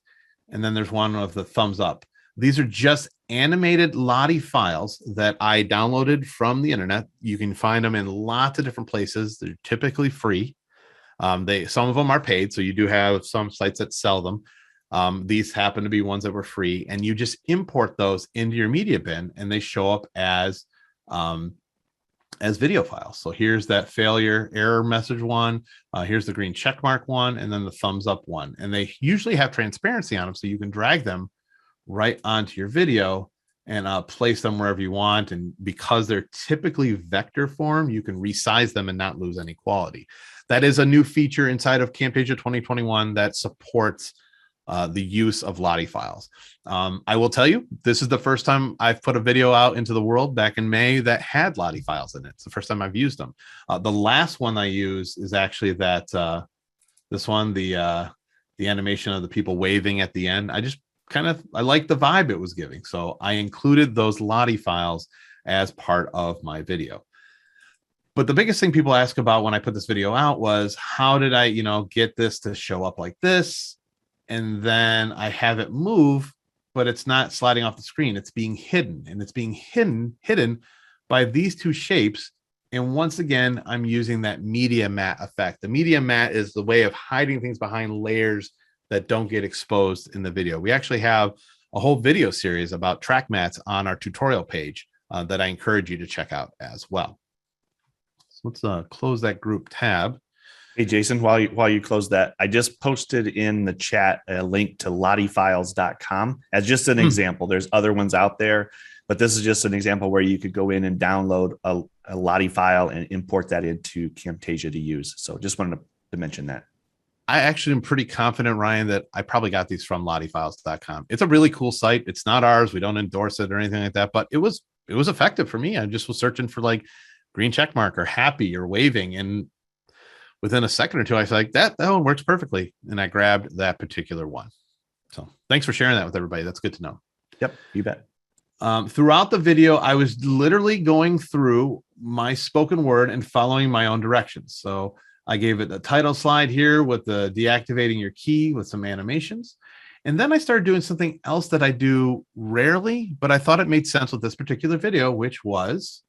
And then there's one of the thumbs up. These are just animated Lottie files that I downloaded from the internet. You can find them in lots of different places. They're typically free. Some of them are paid, so you do have some sites that sell them. These happen to be ones that were free, and you just import those into your media bin, and they show up as video files. So here's that failure error message one. Here's the green check mark one, and then the thumbs up one. And they usually have transparency on them, so you can drag them right onto your video and place them wherever you want. And because they're typically vector form, you can resize them and not lose any quality. That is a new feature inside of Camtasia 2021 that supports the use of Lottie files. I will tell you, this is the first time I've put a video out into the world back in May that had Lottie files in it. It's the first time I've used them. The last one I use is actually that this one, the animation of the people waving at the end. I like the vibe it was giving. So I included those Lottie files as part of my video. But the biggest thing people ask about when I put this video out was, how did I, get this to show up like this? And then I have it move, but it's not sliding off the screen. It's being hidden, and it's being hidden by these two shapes. And once again, I'm using that media matte effect. The media matte is the way of hiding things behind layers that don't get exposed in the video. We actually have a whole video series about track mats on our tutorial page that I encourage you to check out as well. So let's close that group tab. Hey, Jason, while you close that, I just posted in the chat a link to lottiefiles.com as just an example. There's other ones out there, but this is just an example where you could go in and download a Lottie file and import that into Camtasia to use. So just wanted to mention that. I actually am pretty confident, Ryan, that I probably got these from lottiefiles.com. It's a really cool site. It's not ours. We don't endorse it or anything like that, but it was effective for me. I just was searching for like green check mark or happy or waving, and within a second or two, I was like, that one works perfectly. And I grabbed that particular one. So thanks for sharing that with everybody. That's good to know. Yep, you bet. Throughout the video, I was literally going through my spoken word and following my own directions. So I gave it a title slide here with the deactivating your key with some animations. And then I started doing something else that I do rarely, but I thought it made sense with this particular video, which was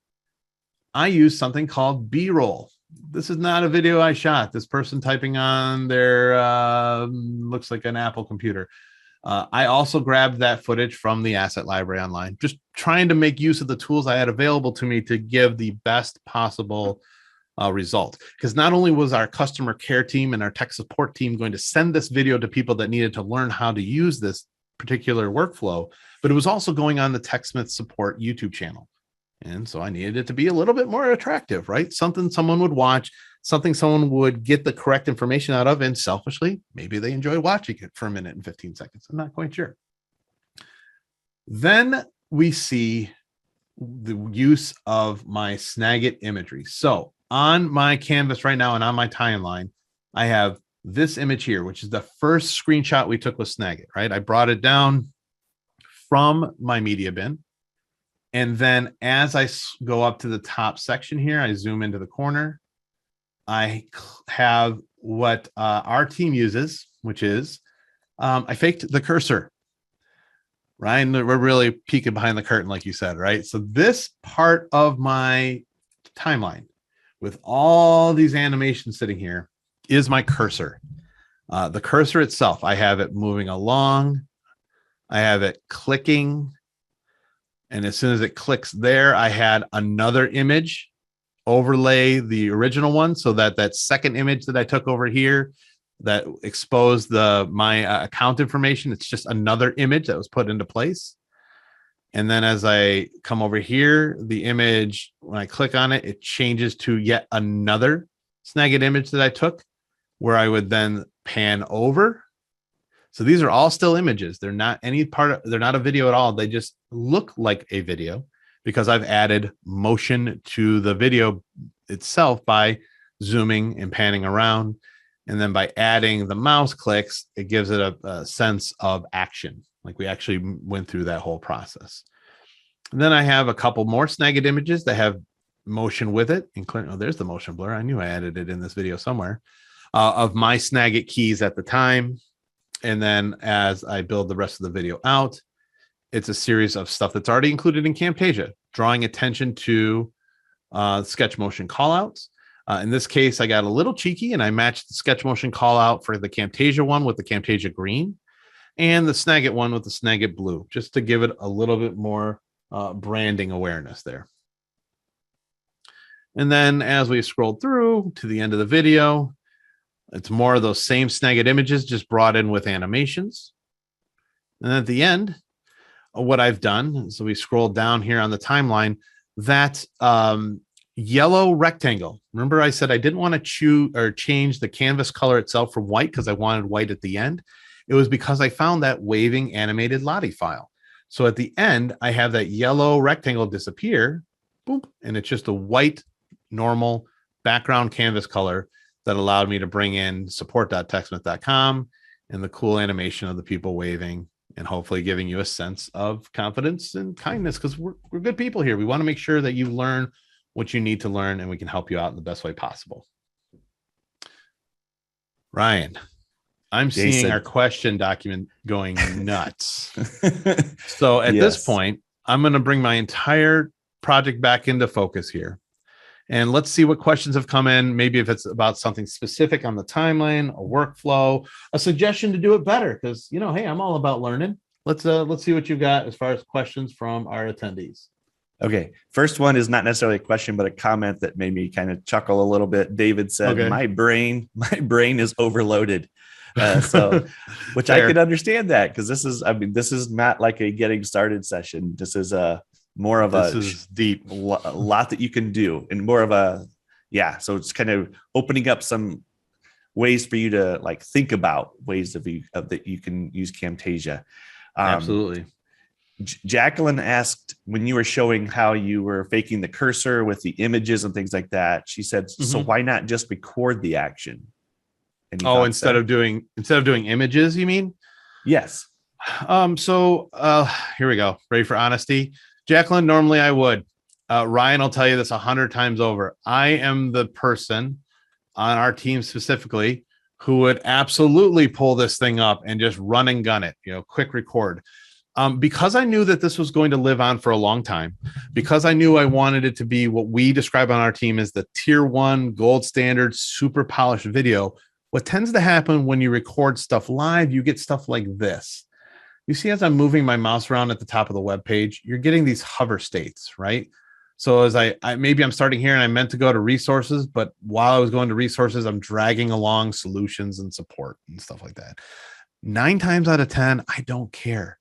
I used something called B-roll. This is not a video I shot. This person typing on their looks like an Apple computer. I also grabbed that footage from the asset library online, just trying to make use of the tools I had available to me to give the best possible result. Because not only was our customer care team and our tech support team going to send this video to people that needed to learn how to use this particular workflow, but it was also going on the TechSmith support YouTube channel. And so I needed it to be a little bit more attractive, right? Something someone would watch, something someone would get the correct information out of, and selfishly, maybe they enjoy watching it for a minute and 15 seconds. I'm not quite sure. Then we see the use of my Snagit imagery. So on my canvas right now and on my timeline, I have this image here, which is the first screenshot we took with Snagit, right? I brought it down from my media bin. And then as I go up to the top section here, I zoom into the corner. I have what our team uses, which is I faked the cursor. Ryan, we're really peeking behind the curtain, like you said, right? So this part of my timeline with all these animations sitting here is my cursor. The cursor itself, I have it moving along. I have it clicking. And as soon as it clicks there, I had another image overlay the original one so that that second image that I took over here that exposed my account information, it's just another image that was put into place. And then as I come over here, the image, when I click on it, it changes to yet another Snagit image that I took, where I would then pan over. So these are all still images. They're not they're not a video at all. They just look like a video because I've added motion to the video itself by zooming and panning around. And then by adding the mouse clicks, it gives it a sense of action. Like we actually went through that whole process. And then I have a couple more Snagit images that have motion with it, including, oh, there's the motion blur. I knew I added it in this video somewhere, of my Snagit keys at the time. And then as I build the rest of the video out, it's a series of stuff that's already included in Camtasia, drawing attention to sketch motion callouts. In this case, I got a little cheeky and I matched the sketch motion callout for the Camtasia one with the Camtasia green and the Snagit one with the Snagit blue, just to give it a little bit more branding awareness there. And then as we scroll through to the end of the video, it's more of those same Snagit images, just brought in with animations. And at the end, what I've done, so we scroll down here on the timeline, that yellow rectangle. Remember I said I didn't want to change the canvas color itself from white because I wanted white at the end. It was because I found that waving animated Lottie file. So at the end, I have that yellow rectangle disappear, boom, and it's just a white, normal background canvas color that allowed me to bring in support.techsmith.com and the cool animation of the people waving and hopefully giving you a sense of confidence and kindness because we're good people here. We want to make sure that you learn what you need to learn and we can help you out in the best way possible. Ryan, I'm seeing our question document going nuts. So at this point, I'm going to bring my entire project back into focus here. And let's see what questions have come in. Maybe if it's about something specific on the timeline, a workflow, a suggestion to do it better. Because, you know, hey, I'm all about learning. Let's see what you've got as far as questions from our attendees. Okay. First one is not necessarily a question, but a comment that made me kind of chuckle a little bit. David said, okay. my brain is overloaded. Which I could understand that because this is not like a getting started session. This is more of deep, a lot that you can do and more of so it's kind of opening up some ways for you to like think about ways that you can use Camtasia. Absolutely. Jacqueline asked when you were showing how you were faking the cursor with the images and things like that, she said, so why not just record the action? Instead of doing images, you mean? Yes. So here we go. Ready for honesty? Jacqueline, normally I would. Ryan will tell you this 100 times over. I am the person on our team specifically who would absolutely pull this thing up and just run and gun it, quick record. Because I knew that this was going to live on for a long time, because I knew I wanted it to be what we describe on our team as the tier 1 gold standard, super polished video. What tends to happen when you record stuff live, you get stuff like this. You see, as I'm moving my mouse around at the top of the web page, you're getting these hover states, right? So as maybe I'm starting here and I meant to go to resources, but while I was going to resources, I'm dragging along solutions and support and stuff like that. 9 times out of 10, I don't care.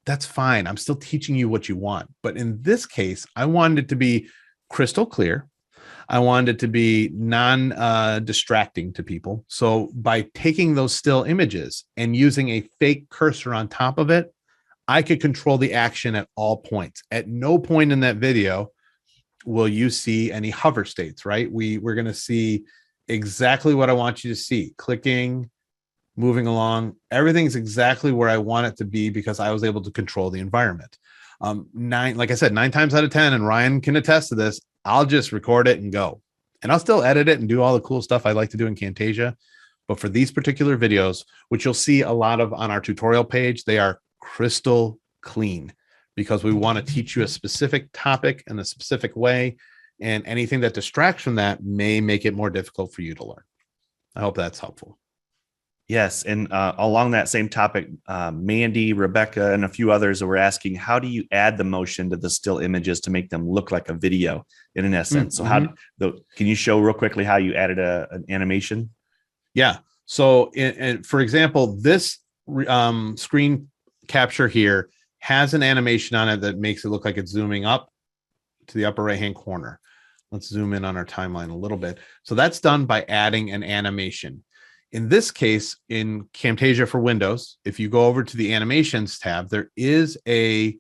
That's fine. I'm still teaching you what you want. But in this case, I wanted it to be crystal clear. I wanted it to be non-distracting to people. So by taking those still images and using a fake cursor on top of it, I could control the action at all points. At no point in that video will you see any hover states, right? We're going to see exactly what I want you to see. Clicking, moving along, everything's exactly where I want it to be because I was able to control the environment. Like I said, 9 times out of 10, and Ryan can attest to this, I'll just record it and go. And I'll still edit it and do all the cool stuff I like to do in Camtasia. But for these particular videos, which you'll see a lot of on our tutorial page, they are crystal clean because we want to teach you a specific topic in a specific way. And anything that distracts from that may make it more difficult for you to learn. I hope that's helpful. Yes. And along that same topic, Mandy, Rebecca, and a few others were asking, how do you add the motion to the still images to make them look like a video in an essence? Mm-hmm. So can you show real quickly how you added an animation? Yeah. So for example, this screen capture here has an animation on it that makes it look like it's zooming up to the upper right-hand corner. Let's zoom in on our timeline a little bit. So that's done by adding an animation. In this case, in Camtasia for Windows, if you go over to the animations tab, there is a 2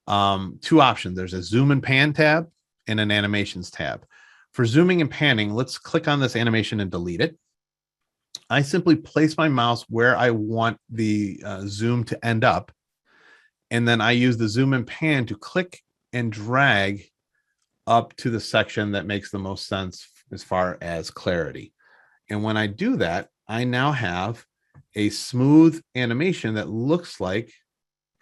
options. There's a zoom and pan tab and an animations tab. For zooming and panning, let's click on this animation and delete it. I simply place my mouse where I want the zoom to end up. And then I use the zoom and pan to click and drag up to the section that makes the most sense as far as clarity. And when I do that, I now have a smooth animation that looks like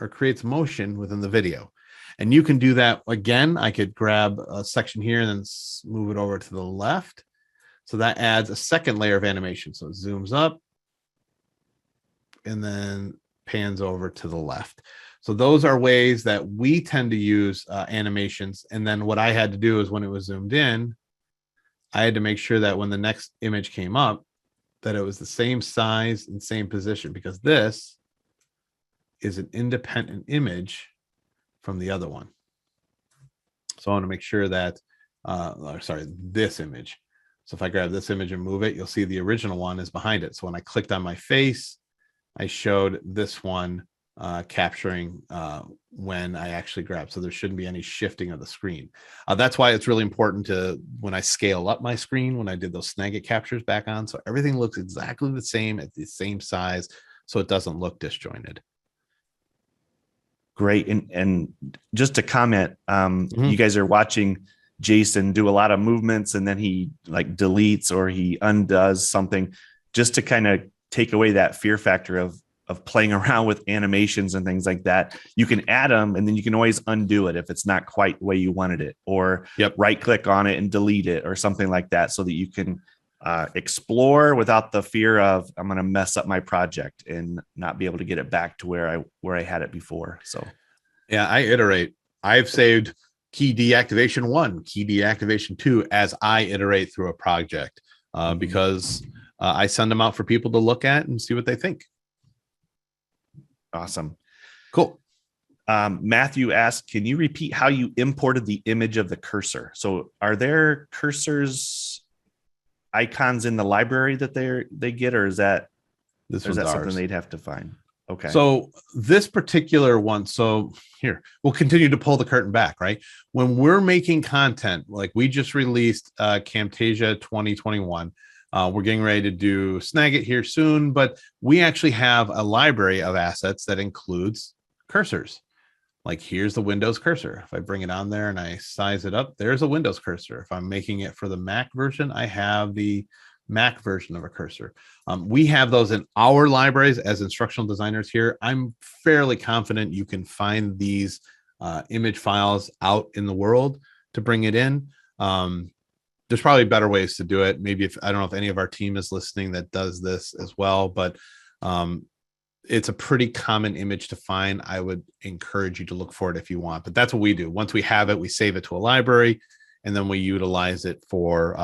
or creates motion within the video. And you can do that again. I could grab a section here and then move it over to the left. So that adds a second layer of animation. So it zooms up and then pans over to the left. So those are ways that we tend to use animations. And then what I had to do is when it was zoomed in, I had to make sure that when the next image came up, that it was the same size and same position, because this is an independent image from the other one. So I want to make sure that, this image. So if I grab this image and move it, you'll see the original one is behind it. So when I clicked on my face, I showed this one capturing when I actually grabbed. So there shouldn't be any shifting of the screen. That's why it's really important to, when I scale up my screen, when I did those Snagit captures back on, so everything looks exactly the same at the same size, so it doesn't look disjointed. Great. And just to comment, you guys are watching Jason do a lot of movements and then he like deletes or he undoes something, just to kind of take away that fear factor of playing around with animations and things like that. You can add them and then you can always undo it if it's not quite the way you wanted it, or right click on it and delete it or something like that, so that you can explore without the fear of, I'm going to mess up my project and not be able to get it back to where I had it before. So yeah, I iterate. I've saved key deactivation 1, key deactivation 2 as I iterate through a project because I send them out for people to look at and see what they think. Awesome. Cool. Matthew asked, can you repeat how you imported the image of the cursor? So are there cursors icons in the library that they get, or is that something they'd have to find? Okay. So this particular one, so here, we'll continue to pull the curtain back, right? When we're making content, like we just released Camtasia 2021, we're getting ready to do Snagit here soon, but we actually have a library of assets that includes cursors. Like here's the Windows cursor. If I bring it on there and I size it up, there's a Windows cursor. If I'm making it for the Mac version, I have the Mac version of a cursor. We have those in our libraries as instructional designers here. I'm fairly confident you can find these image files out in the world to bring it in. There's probably better ways to do it. Maybe I don't know if any of our team is listening that does this as well, but it's a pretty common image to find. I would encourage you to look for it if you want, but that's what we do. Once we have it, we save it to a library, and then we utilize it for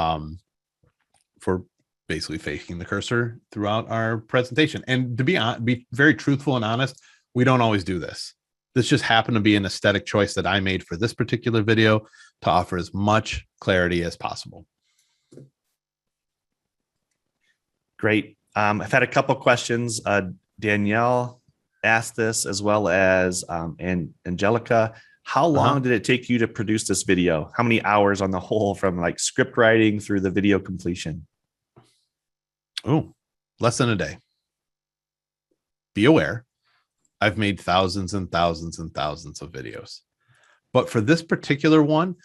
basically faking the cursor throughout our presentation. And to be very truthful and honest, we don't always do this. This just happened to be an aesthetic choice that I made for this particular video to offer as much clarity as possible. Great. I've had a couple questions. Danielle asked this, as well as and Angelica. How long did it take you to produce this video? How many hours on the whole, from like script writing through the video completion? Oh, less than a day. Be aware, I've made thousands and thousands and thousands of videos. But for this particular one,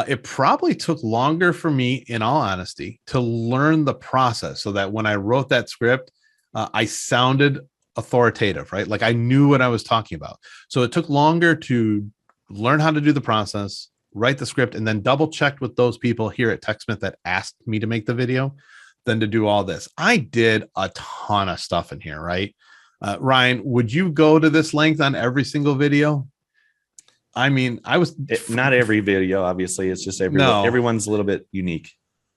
it probably took longer for me, in all honesty, to learn the process so that when I wrote that script, I sounded authoritative, right? Like I knew what I was talking about. So it took longer to learn how to do the process, write the script, and then double checked with those people here at TechSmith that asked me to make the video than to do all this. I did a ton of stuff in here, right? Ryan, would you go to this length on every single video? I mean, Not every video, obviously. It's just everyone's a little bit unique.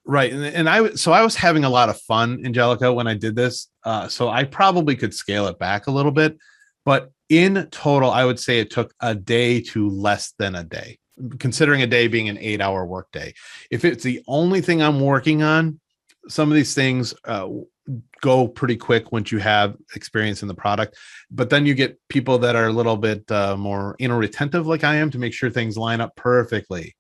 Right. And I was having a lot of fun, Angelica, when I did this. So I probably could scale it back a little bit. But in total, I would say it took a day to less than a day, considering a day being an 8-hour workday. If it's the only thing I'm working on, some of these things go pretty quick once you have experience in the product. But then you get people that are a little bit more retentive, like I am, to make sure things line up perfectly.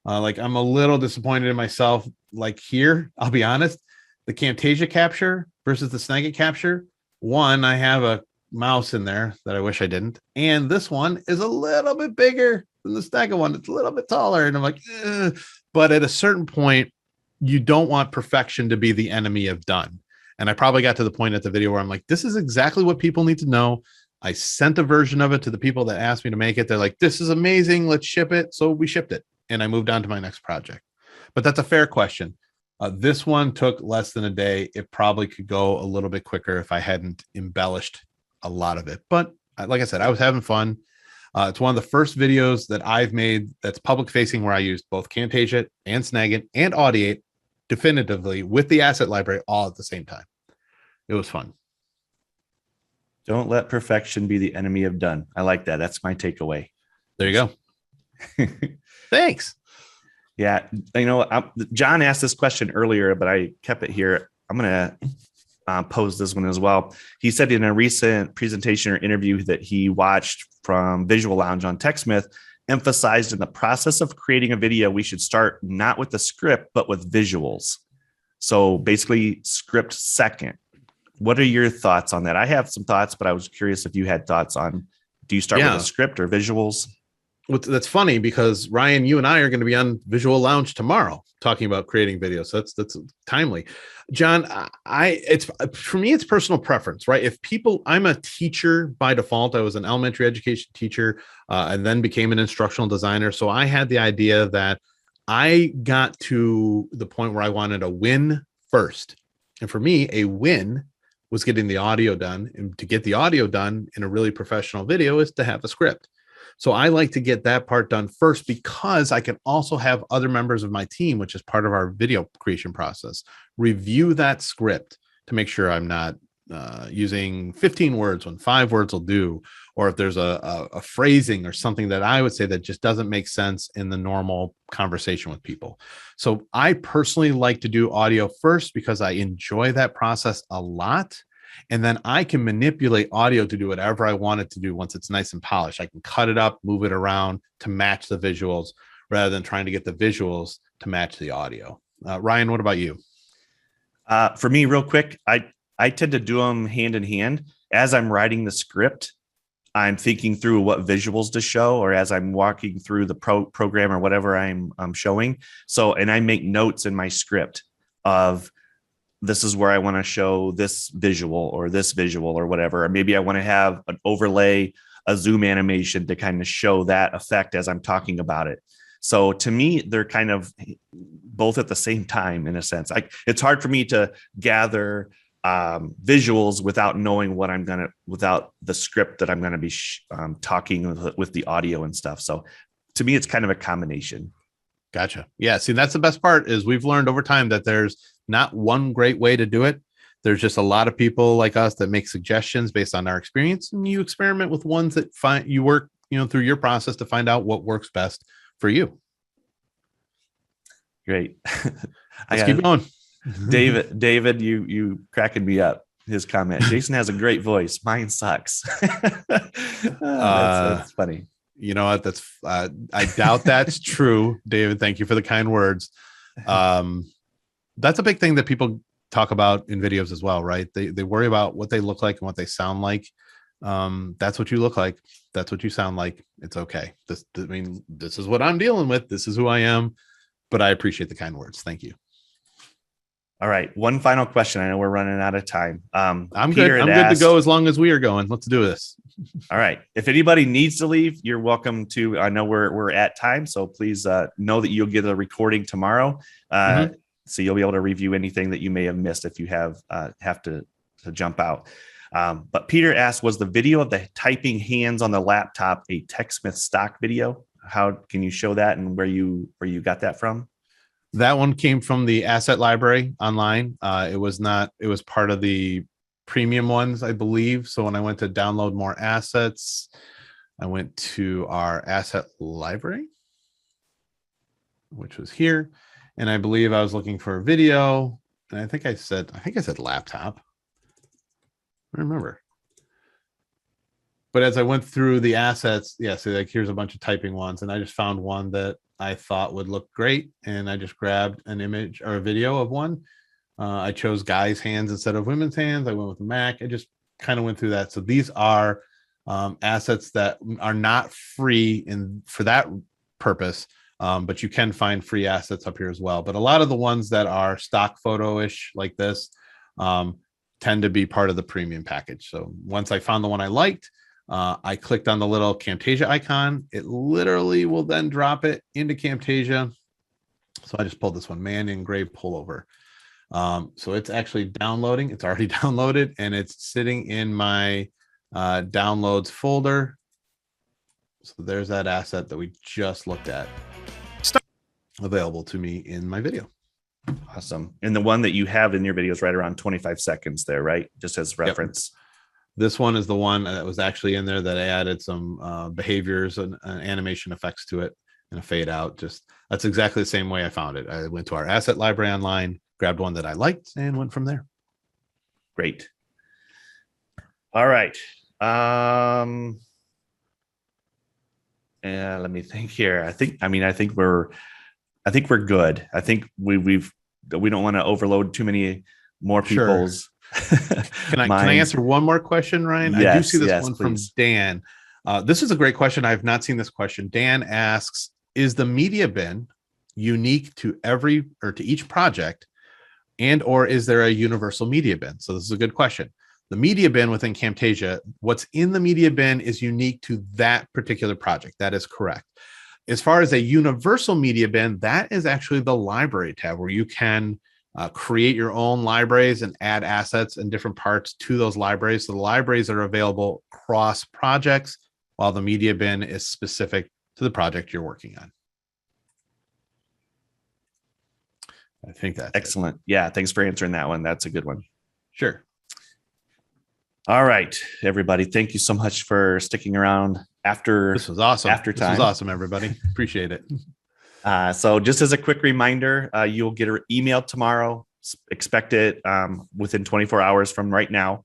Like I'm a little disappointed in myself. Like here, I'll be honest, the Camtasia capture versus the Snagit capture. One, I have a mouse in there that I wish I didn't. And this one is a little bit bigger than the Snagit one. It's a little bit taller. And I'm like, eh. But at a certain point, you don't want perfection to be the enemy of done. And I probably got to the point at the video where I'm like, this is exactly what people need to know. I sent a version of it to the people that asked me to make it. They're like, this is amazing. Let's ship it. So we shipped it. And I moved on to my next project. But that's a fair question. This one took less than a day. It probably could go a little bit quicker if I hadn't embellished a lot of it. But like I said, I was having fun. It's one of the first videos that I've made that's public facing where I used both Camtasia and Snagit and Audiate definitively with the asset library all at the same time. It was fun. Don't let perfection be the enemy of done. I like that. That's my takeaway. There you go. Thanks. Yeah. John asked this question earlier, but I kept it here. I'm going to pose this one as well. He said in a recent presentation or interview that he watched from Visual Lounge on TechSmith, emphasized in the process of creating a video, we should start not with the script, but with visuals. So basically script second. What are your thoughts on that? I have some thoughts, but I was curious if you had thoughts on, do you start with a script or visuals? That's funny because Ryan, you and I are going to be on Visual Lounge tomorrow talking about creating videos. So that's timely. John, it's for me, it's personal preference, right? I'm a teacher by default. I was an elementary education teacher and then became an instructional designer. So I had the idea that I got to the point where I wanted a win first. And for me, a win was getting the audio done. And to get the audio done in a really professional video is to have a script. So I like to get that part done first because I can also have other members of my team, which is part of our video creation process, review that script to make sure I'm not using 15 words when 5 words will do, or if there's a phrasing or something that I would say that just doesn't make sense in the normal conversation with people. So I personally like to do audio first because I enjoy that process a lot. And then I can manipulate audio to do whatever I want it to do once it's nice and polished. I can cut it up, move it around to match the visuals rather than trying to get the visuals to match the audio. Ryan, what about you? For me, real quick, I tend to do them hand in hand. As I'm writing the script, I'm thinking through what visuals to show, or as I'm walking through the program or whatever I'm showing. So, and I make notes in my script of, this is where I want to show this visual or whatever. Or maybe I want to have an overlay, a zoom animation to kind of show that effect as I'm talking about it. So to me, they're kind of both at the same time in a sense. It's hard for me to gather visuals without knowing without the script that I'm going to be talking with the audio and stuff. So to me, it's kind of a combination. Gotcha. Yeah. See, that's the best part is we've learned over time that there's not one great way to do it. There's just a lot of people like us that make suggestions based on our experience, and you experiment with ones that you work, through your process to find out what works best for you. Great. Let's keep going. David, you cracking me up. his comment. Jason has a great voice. Mine sucks. That's funny. You know what? That's I doubt that's true, David. Thank you for the kind words. That's a big thing that people talk about in videos as well, right? They worry about what they look like and what they sound like. That's what you look like. That's what you sound like. It's okay. This is what I'm dealing with. This is who I am. But I appreciate the kind words. Thank you. All right. One final question. I know we're running out of time. I'm good. I'm good to go as long as we are going. Let's do this. All right. If anybody needs to leave, you're welcome to. I know we're at time, so please know that you'll get a recording tomorrow. So you'll be able to review anything that you may have missed if you have to jump out. But Peter asked, was the video of the typing hands on the laptop a TechSmith stock video? How can you show that and where you got that from? That one came from the asset library online. It was part of the premium ones, I believe. So when I went to download more assets, I went to our asset library, which was here. And I believe I was looking for a video. And I think I said laptop. I remember. But as I went through the assets, so like here's a bunch of typing ones, and I just found one that I thought would look great, and I just grabbed an image or a video of one. I chose guys' hands instead of women's hands. I went with the Mac. I just kind of went through that. So these are assets that are not free for that purpose, but you can find free assets up here as well. But a lot of the ones that are stock photo-ish like this tend to be part of the premium package. So once I found the one I liked, I clicked on the little Camtasia icon. It literally will then drop it into Camtasia. So I just pulled this one, man engraved pullover. So it's actually downloading. It's already downloaded, and it's sitting in my downloads folder. So there's that asset that we just looked at, available to me in my video. Awesome. And the one that you have in your video is right around 25 seconds there, right? Just as reference. Yep. This one is the one that was actually in there that I added some behaviors and animation effects to it and a fade out. Just that's exactly the same way I found it. I went to our asset library online, grabbed one that I liked, and went from there. Great. All right. Yeah, let me think here. I think we're good. I think we don't want to overload too many more people's. Sure. Can I answer one more question, Ryan? Yes, I do see this one please. from Dan. This is a great question. I have not seen this question. Dan asks, is the media bin unique to each project, and or is there a universal media bin? So this is a good question. The media bin within Camtasia, what's in the media bin is unique to that particular project. That is correct. As far as a universal media bin, that is actually the library tab where you can create your own libraries and add assets and different parts to those libraries. So the libraries are available across projects, while the media bin is specific to the project you're working on. I think that's excellent. It. Yeah, thanks for answering that one. That's a good one. Sure. All right, everybody. Thank you so much for sticking around after. This was awesome. After time. This was awesome, everybody. Appreciate it. So just as a quick reminder, you'll get an email tomorrow. Expect it within 24 hours from right now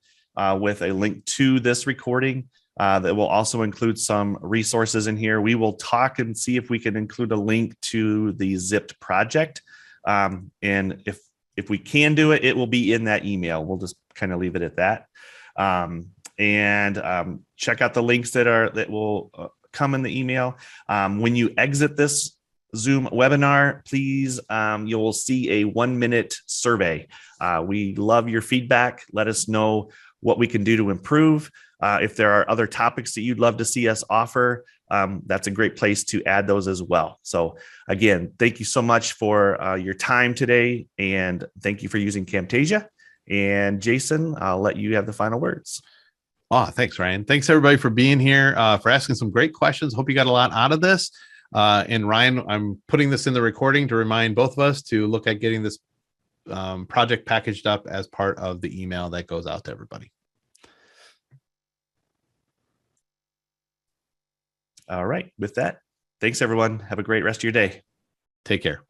with a link to this recording that will also include some resources in here. We will talk and see if we can include a link to the zipped project. And if we can do it, it will be in that email. We'll just kind of leave it at that. And check out the links that will come in the email. When you exit this Zoom webinar, please, you will see a 1-minute survey. We love your feedback. Let us know what we can do to improve. If there are other topics that you'd love to see us offer, that's a great place to add those as well. So again, thank you so much for your time today, and thank you for using Camtasia. And Jason, I'll let you have the final words. Oh, thanks, Ryan. Thanks everybody for being here, for asking some great questions. Hope you got a lot out of this. And Ryan, I'm putting this in the recording to remind both of us to look at getting this project packaged up as part of the email that goes out to everybody. All right. With that, thanks everyone. Have a great rest of your day. Take care.